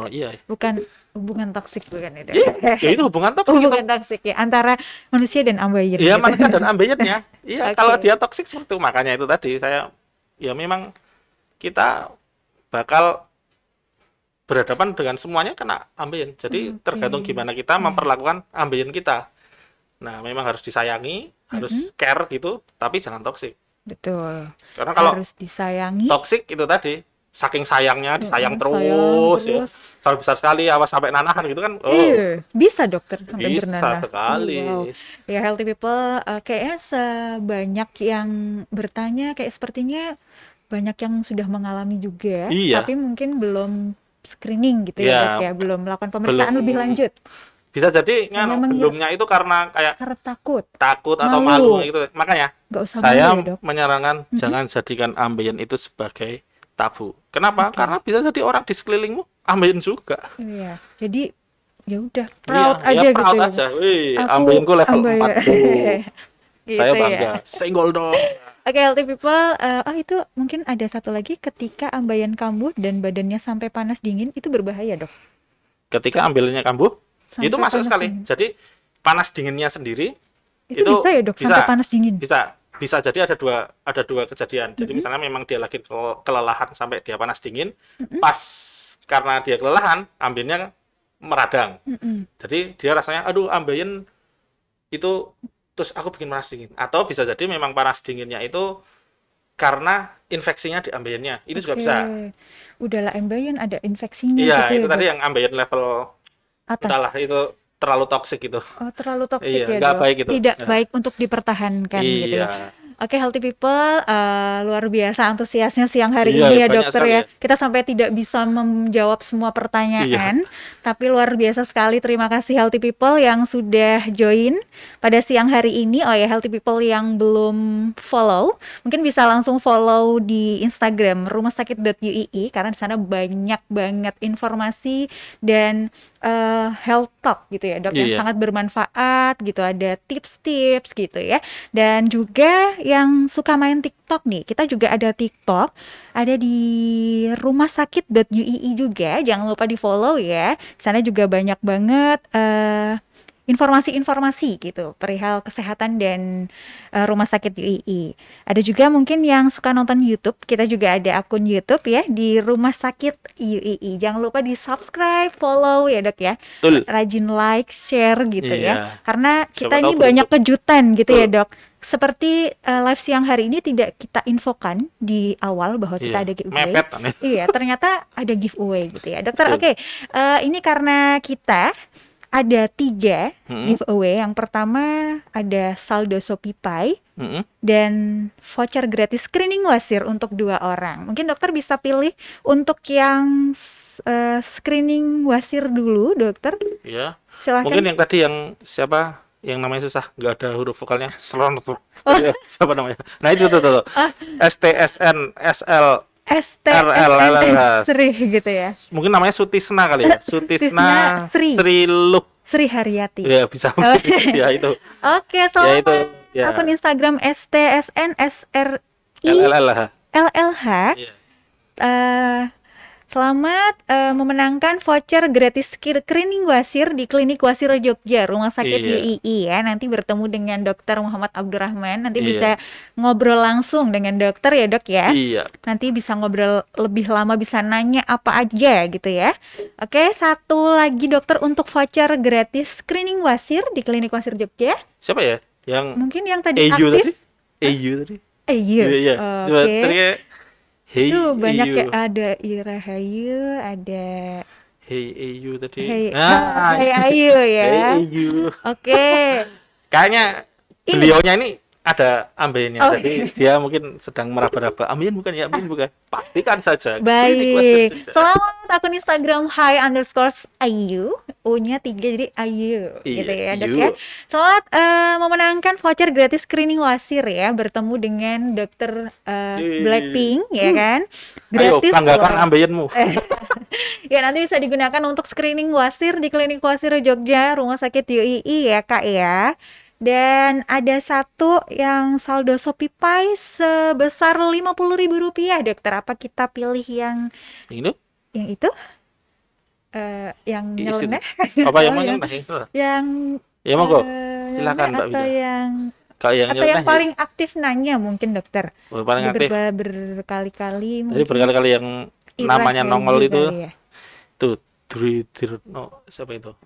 Iya. Bukan hubungan toksik, bukan ya, Dok? Ya itu hubungan toksik itu. Hubungan toksik ya antara manusia dan ambeien. Iya, gitu. manusia dan ambeiennya. Iya, Oke. kalau dia toksik seperti itu. Makanya itu tadi saya ya memang kita bakal berhadapan dengan semuanya kena ambeien. Jadi Oke. tergantung gimana kita memperlakukan ambeien kita. Nah, memang harus disayangi, harus care gitu, tapi jangan toksik. Betul. Karena kalau Harus disayangi. toksik itu tadi saking sayangnya sayang disayang terus ya. terus. Sampai besar sekali awas sampai nanahan gitu kan. Oh, Iya, bisa dokter sampai bisa bernanah. sekali. Wow. Ya healthy people kayaknya sebanyak yang bertanya kayak sepertinya banyak yang sudah mengalami juga, Iya. tapi mungkin belum screening gitu ya, Iya. Dok, ya, belum melakukan pemeriksaan Belum. lebih lanjut Bisa jadi Hanya belumnya itu karena kayak karena takut. takut atau Malu. malu gitu. Makanya Nggak usah saya malu ya, Dok. menyarankan jangan jadikan ambeien itu sebagai tabu. Kenapa? Karena bisa jadi orang di sekelilingmu ambeien juga. Iya. Jadi ya udah proud Iya, aja ya gitu proud ya. aja. Wih, Aku ambeienku level ambeien. 4 tuh. Gitu Saya ya. bangga. Senggol dong. Oke, healthy people, itu mungkin ada satu lagi ketika ambeien kambuh dan badannya sampai panas dingin itu berbahaya, Dok. Ketika ambeiennya kambuh, Sampai itu masuk panas sekali. dingin. Jadi panas dinginnya sendiri Itu bisa ya, Dok, sampai panas dingin. Bisa jadi ada dua kejadian. Jadi misalnya memang dia lagi kelelahan sampai dia panas dingin, pas karena dia kelelahan, ambeiennya meradang. Mm-mm. Jadi dia rasanya aduh ambeien itu terus aku bikin panas dingin. Atau bisa jadi memang panas dinginnya itu karena infeksinya di ambeiennya. Itu juga Oke. bisa. Udahlah ambeien ada infeksinya Iya, gitu itu ya, tadi Dok. yang ambien level Atas. entahlah itu terlalu toksik gitu. Oh, terlalu toksik Iya, ya, nggak Dok. baik itu. Tidak Ya. baik untuk dipertahankan gitu ya. Iya. Oke, healthy people, luar biasa antusiasnya siang hari Iya, ini ya, banyak dokter sekali ya. ya. Kita sampai tidak bisa menjawab semua pertanyaan, tapi luar biasa sekali. Terima kasih healthy people yang sudah join pada siang hari ini. Oh ya, healthy people yang belum follow, mungkin bisa langsung follow di Instagram rumahsakit.uii karena di sana banyak banget informasi dan health talk gitu ya, Dok, yang Iya. sangat bermanfaat gitu. Ada tips-tips gitu ya. Dan juga yang suka main TikTok nih, kita juga ada TikTok, ada di rumahsakit.uii juga. Jangan lupa di follow ya. Di sana juga banyak banget informasi-informasi gitu perihal kesehatan dan rumah sakit UII. Ada juga mungkin yang suka nonton YouTube, kita juga ada akun YouTube ya di Rumah Sakit UII. Jangan lupa di subscribe, follow ya dok ya, Betul. rajin like, share gitu ya. Iya. Karena Siapa kita tahu ini banyak beruntung. kejutan gitu ya Betul. dok. Seperti live siang hari ini tidak kita infokan di awal bahwa kita Iya. ada giveaway. Mepet aneh. Iya, ternyata ada giveaway gitu ya dokter. Betul. Oke, ini karena kita ada 3 giveaway. Yang pertama ada saldo ShopeePay Mm-mm. dan voucher gratis screening wasir untuk 2 orang. Mungkin dokter bisa pilih untuk yang screening wasir dulu, dokter. Iya. Silakan. Mungkin yang tadi yang siapa yang namanya susah, nggak ada huruf vokalnya, Selon tuh. Siapa namanya? Nah itu tuh. STSN SL STSN Sri gitu ya. mungkin namanya Sutisna kali ya. Sutisna Sri. Triluh. Sri Haryati. Ya bisa mungkin. Ya itu. Oke, Ya selamat. itu. Ya. Akun Instagram STSN SRI LLH. LLH. Iya. Selamat memenangkan voucher gratis screening wasir di Klinik Wasir Jogja, Rumah Sakit Iya. UII ya. Nanti bertemu dengan Dokter Muhammad Abdurrahman. Nanti Iya. bisa ngobrol langsung dengan dokter ya dok ya. Iya. Nanti bisa ngobrol lebih lama, bisa nanya apa aja gitu ya. Oke, satu lagi dokter untuk voucher gratis screening wasir di Klinik Wasir Jogja. Siapa ya? Yang Mungkin yang tadi EU tadi? aktif. EU tadi? Iya. Iya. Coba Oke. tadi kayak Hey Itu banyak EU. ya, ada Irahayu, ada Hey EU tadi. Hey, Nah, Hey Ayu ya. Hey EU. Oke. Kayaknya Ini. beliaunya ini ada ambennya, Oh. jadi dia mungkin sedang meraba-raba. Amin bukan ya, amin bukan. Pastikan saja. Baik. Selamat akun Instagram hi_ayu. U-nya 3 jadi Ayu Iya, gitu ya, Dok Ayu. ya. Selamat memenangkan voucher gratis screening wasir ya, bertemu dengan dokter Blackpink ya kan. Ayo, Gratis tanggalkan loh. ambeyenmu. Ya nanti bisa digunakan untuk screening wasir di Klinik Wasir Jogja, Rumah Sakit UII ya Kak ya. Dan ada satu yang saldo ShopeePay sebesar Rp50.000 dokter. Apa kita pilih yang Ini itu? Yang Isi nyeleneh? apa yang Oh, mana? yang Ya monggo. nyeleneh Silakan, Mbak atau Wida. yang Kayak yang atau yang nyeleneh. paling aktif nanya mungkin dokter. Paling aktif. Berkali-kali Jadi mungkin. berkali-kali yang namanya Irahayu nongol itu kali ya. tuh Tridirno siapa itu?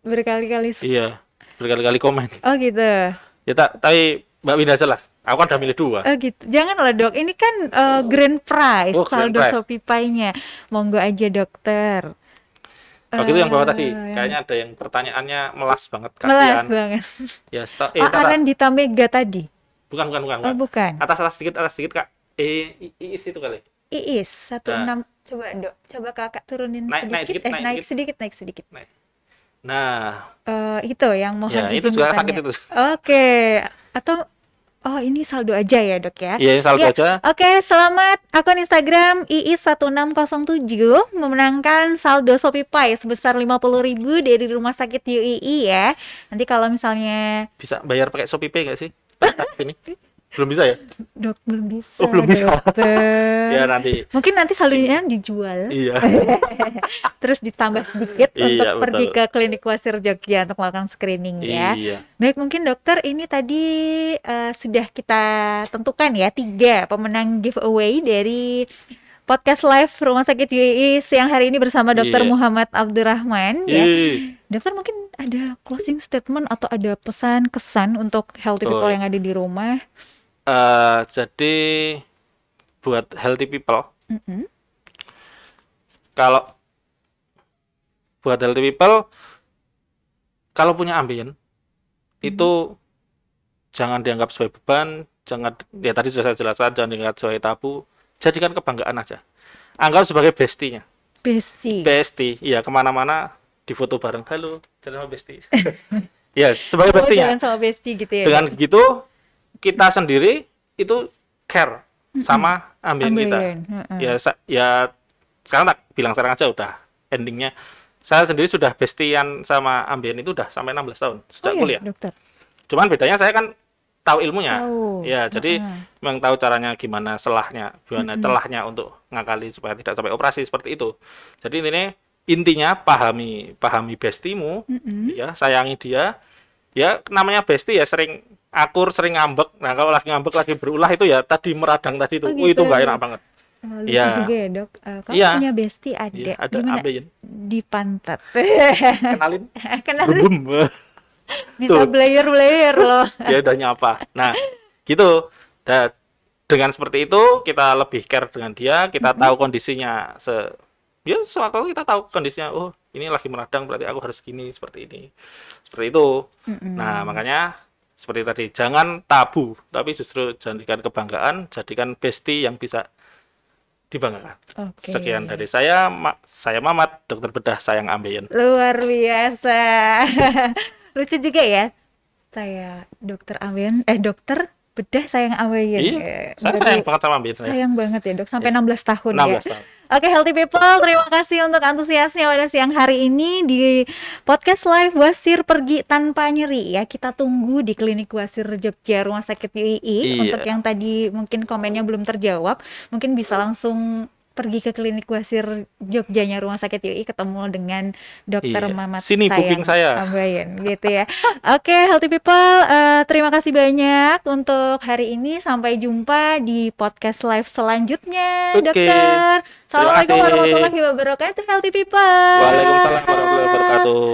Berkali-kali. Iya, berkali-kali komen. Oh gitu. Ya tapi Mbak Winda aja lah. Aku kan udah milih 2. Oh gitu. Janganlah dok, ini kan grand prize, Oh, grand saldo prize. ShopeePay-nya. Monggo aja dokter. Kalau gitu yang bawah tadi, yang kayaknya ada yang pertanyaannya melas banget, melas kasihan. banget. Ya, Arandita Mega tadi. bukan. Oh bukan. Atas sedikit Kak. Iis itu kali. Iis 16. Coba dok, coba kakak turunin Naik sedikit. dikit, naik Naik sedikit. Nah, Itu yang mohon ya itu izin juga bertanya. sakit itu. Oke. Atau ini saldo aja ya dok ya. Iya, saldo Ya, aja. Oke, selamat akun Instagram iis1607 memenangkan saldo ShopeePay sebesar Rp50.000 dari Rumah Sakit UII ya. Nanti kalau misalnya Bisa bayar pakai ShopeePay nggak sih? Ini belum bisa ya? dok belum bisa. Oh, belum bisa. dokter. Ya nanti. Mungkin nanti saldonya dijual. Iya. Terus ditambah sedikit Iya, untuk pergi betul. ke Klinik Wasir Jogja untuk melakukan screening ya. Iya. Baik, mungkin dokter ini tadi sudah kita tentukan ya 3 pemenang giveaway dari podcast live Rumah Sakit UII siang hari ini bersama Dokter Iya. Muhammad Abdurrahman ya. Iya. Dokter mungkin ada closing statement atau ada pesan kesan untuk healthy Oh, people iya. yang ada di rumah. Jadi buat healthy people, Mm-mm. kalau buat healthy people, kalau punya ambien itu jangan dianggap sebagai beban, jangan ya tadi sudah saya jelaskan, jangan dianggap sebagai tabu, jadikan kebanggaan aja. Anggap sebagai bestinya. Bestie. Bestie, iya kemana-mana difoto bareng, halo, jalan sama bestie. Ya sebagai Oh, bestinya. jangan sama bestie gitu ya. Dengan Dok? begitu kita sendiri itu care sama ambien kita. Ambien, heeh. Ya sekarang tak bilang sekarang aja udah endingnya. Saya sendiri sudah bestian sama ambien itu udah sampai 16 tahun sejak Oh iya, kuliah. dokter. Cuman bedanya saya kan tahu ilmunya. Tahu. Ya, jadi Heeh. memang tahu caranya gimana celahnya untuk ngakali supaya tidak sampai operasi seperti itu. Jadi ini intinya pahami bestimu, Mm-mm. ya sayangi dia. Ya namanya besti ya sering akur, sering ngambek. Nah kalau lagi ngambek lagi berulah itu ya tadi meradang tadi itu, Oh gitu itu ya nggak enak dok. banget. Lucu juga Ya, ya dok. Kamu iya, punya bestie iya ada ada di mana? ambeien. Di pantat. Kenalin, Kenal bum bum. bisa Tuh, blayer loh. dia udah nyapa. Nah, gitu. Da- dengan seperti itu kita lebih care dengan dia, kita Mm-mm. tahu kondisinya ya sewaktu kita tahu kondisinya. Oh, ini lagi meradang berarti aku harus gini seperti ini. Seperti itu. Nah, Mm-mm. makanya seperti tadi jangan tabu, tapi justru jadikan kebanggaan, jadikan bestie yang bisa dibanggakan. Oke. Sekian dari saya Mamat, dokter bedah sayang ambeien. Luar biasa. Lucu juga ya. Saya dokter Awen, dokter bedah sayang Awen. Iya, saya Berarti sayang banget sama ambeien saya. sayang banget ya dok, sampai Iya, 16 tahun ya. 16 tahun. Oke, healthy people, terima kasih untuk antusiasnya pada siang hari ini di podcast live Wasir Pergi Tanpa Nyeri ya. Kita tunggu di Klinik Wasir Jogja Rumah Sakit UII. Untuk Iya, yang tadi mungkin komennya belum terjawab, mungkin bisa langsung pergi ke Klinik Wasir Jogjanya Rumah Sakit UI, ketemu dengan dokter iya. Mamat Sini booking sayang saya. Ambayan gitu ya. Oke, healthy people, terima kasih banyak untuk hari ini. Sampai jumpa di podcast live selanjutnya, Oke, dokter. terima Assalamualaikum kasih. warahmatullahi wabarakatuh, healthy people. Waalaikumsalam warahmatullahi wabarakatuh.